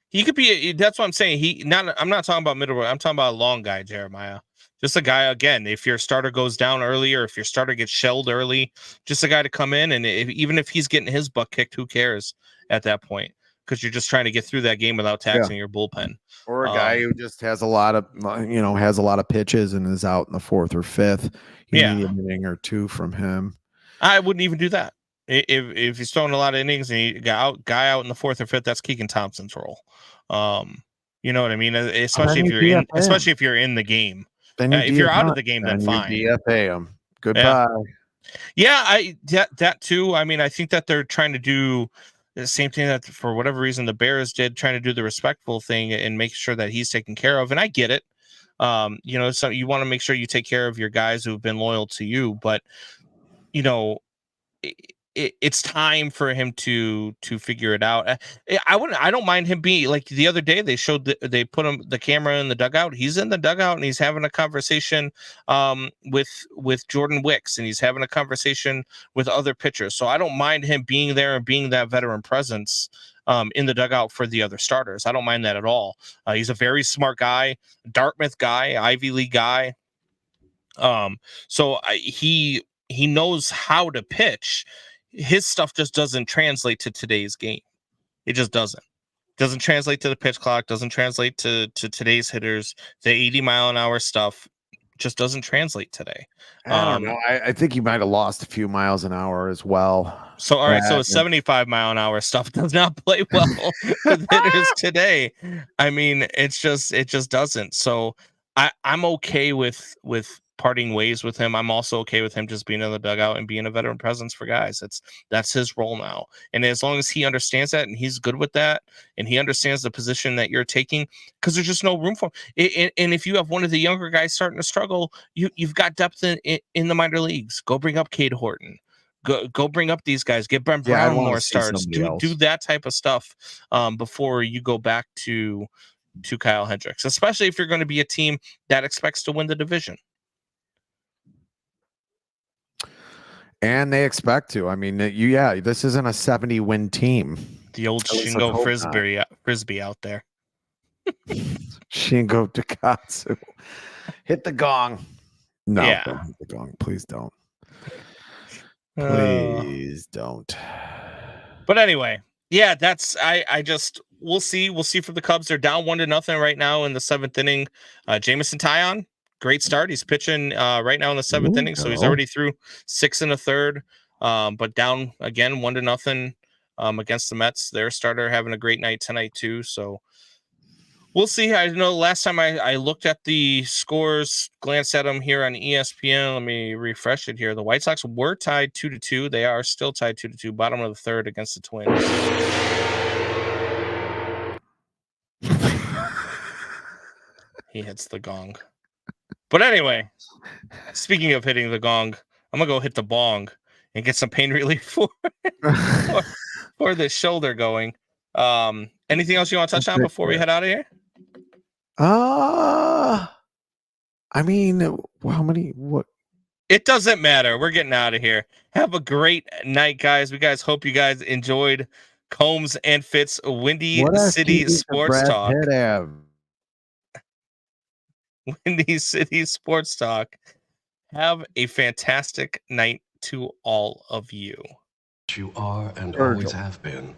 He could be. That's what I'm saying. I'm not talking about middle. I'm talking about a long guy, Jeremiah. Just a guy, again, if your starter goes down early or if your starter gets shelled early, just a guy to come in. And even if he's getting his butt kicked, who cares at that point? Because you're just trying to get through that game without taxing your bullpen. Or a guy who just has a lot of pitches and is out in the 4th or 5th. You need an inning or 2 from him. I wouldn't even do that. If he's throwing a lot of innings and you got guy out in the 4th or 5th, that's Keegan Thompson's role. You know what I mean? Especially if you're in the game. Then If you're out of the game, then fine. DFA him. Goodbye. Yeah, that too. I mean, I think that they're trying to do the same thing that for whatever reason the Bears did, trying to do the respectful thing and make sure that he's taken care of. And I get it. So you want to make sure you take care of your guys who have been loyal to you, but it's time for him to figure it out. I don't mind him being like the other day. They put the camera in the dugout. He's in the dugout and he's having a conversation with Jordan Wicks, and he's having a conversation with other pitchers. So I don't mind him being there and being that veteran presence in the dugout for the other starters. I don't mind that at all. He's a very smart guy, Dartmouth guy, Ivy League guy. He knows how to pitch. His stuff just doesn't translate to today's game. It just doesn't translate to the pitch clock, doesn't translate to today's hitters. The 80-mile-an-hour stuff just doesn't translate today. I don't know. I think he might have lost a few miles an hour as well. So, all right. So 75-mile-an-hour stuff does not play well with hitters today. I mean, it just doesn't. So I'm okay with parting ways with him. I'm also okay with him just being in the dugout and being a veteran presence for guys. That's his role now. And as long as he understands that and he's good with that and he understands the position that you're taking, because there's just no room for him. And if you have one of the younger guys starting to struggle, you've got depth in the minor leagues. Go bring up Cade Horton. Go bring up these guys. Get Brent Brown more starts. Do that type of stuff before you go back to Kyle Hendricks, especially if you're going to be a team that expects to win the division. And they expect to. I mean, this isn't a 70-win team. The old Shingo Frisbee out there. Shingo Takatsu. Hit the gong. No, yeah. Don't hit the gong. Please don't. Please don't. But anyway, yeah, we'll see. We'll see for the Cubs. They're down 1-0 right now in the 7th inning. Jamison Taillon, great start. He's pitching right now in the 7th inning, so he's already through 6 1/3. But down again 1-0 against the Mets. Their starter having a great night tonight too. So we'll see. I know last time I looked at the scores, glanced at them here on ESPN. Let me refresh it here. The White Sox were tied 2-2. They are still tied 2-2. Bottom of the 3rd against the Twins. He hits the gong. But anyway, speaking of hitting the gong, I'm gonna go hit the bong and get some pain relief for this shoulder going. Anything else you want to touch on before we head out of here? I mean, what? It doesn't matter. We're getting out of here. Have a great night, guys. Hope you guys enjoyed Combs and Fitz Windy City Sports Talk. Windy City Sports Talk. Have a fantastic night to all of you. You are and always have been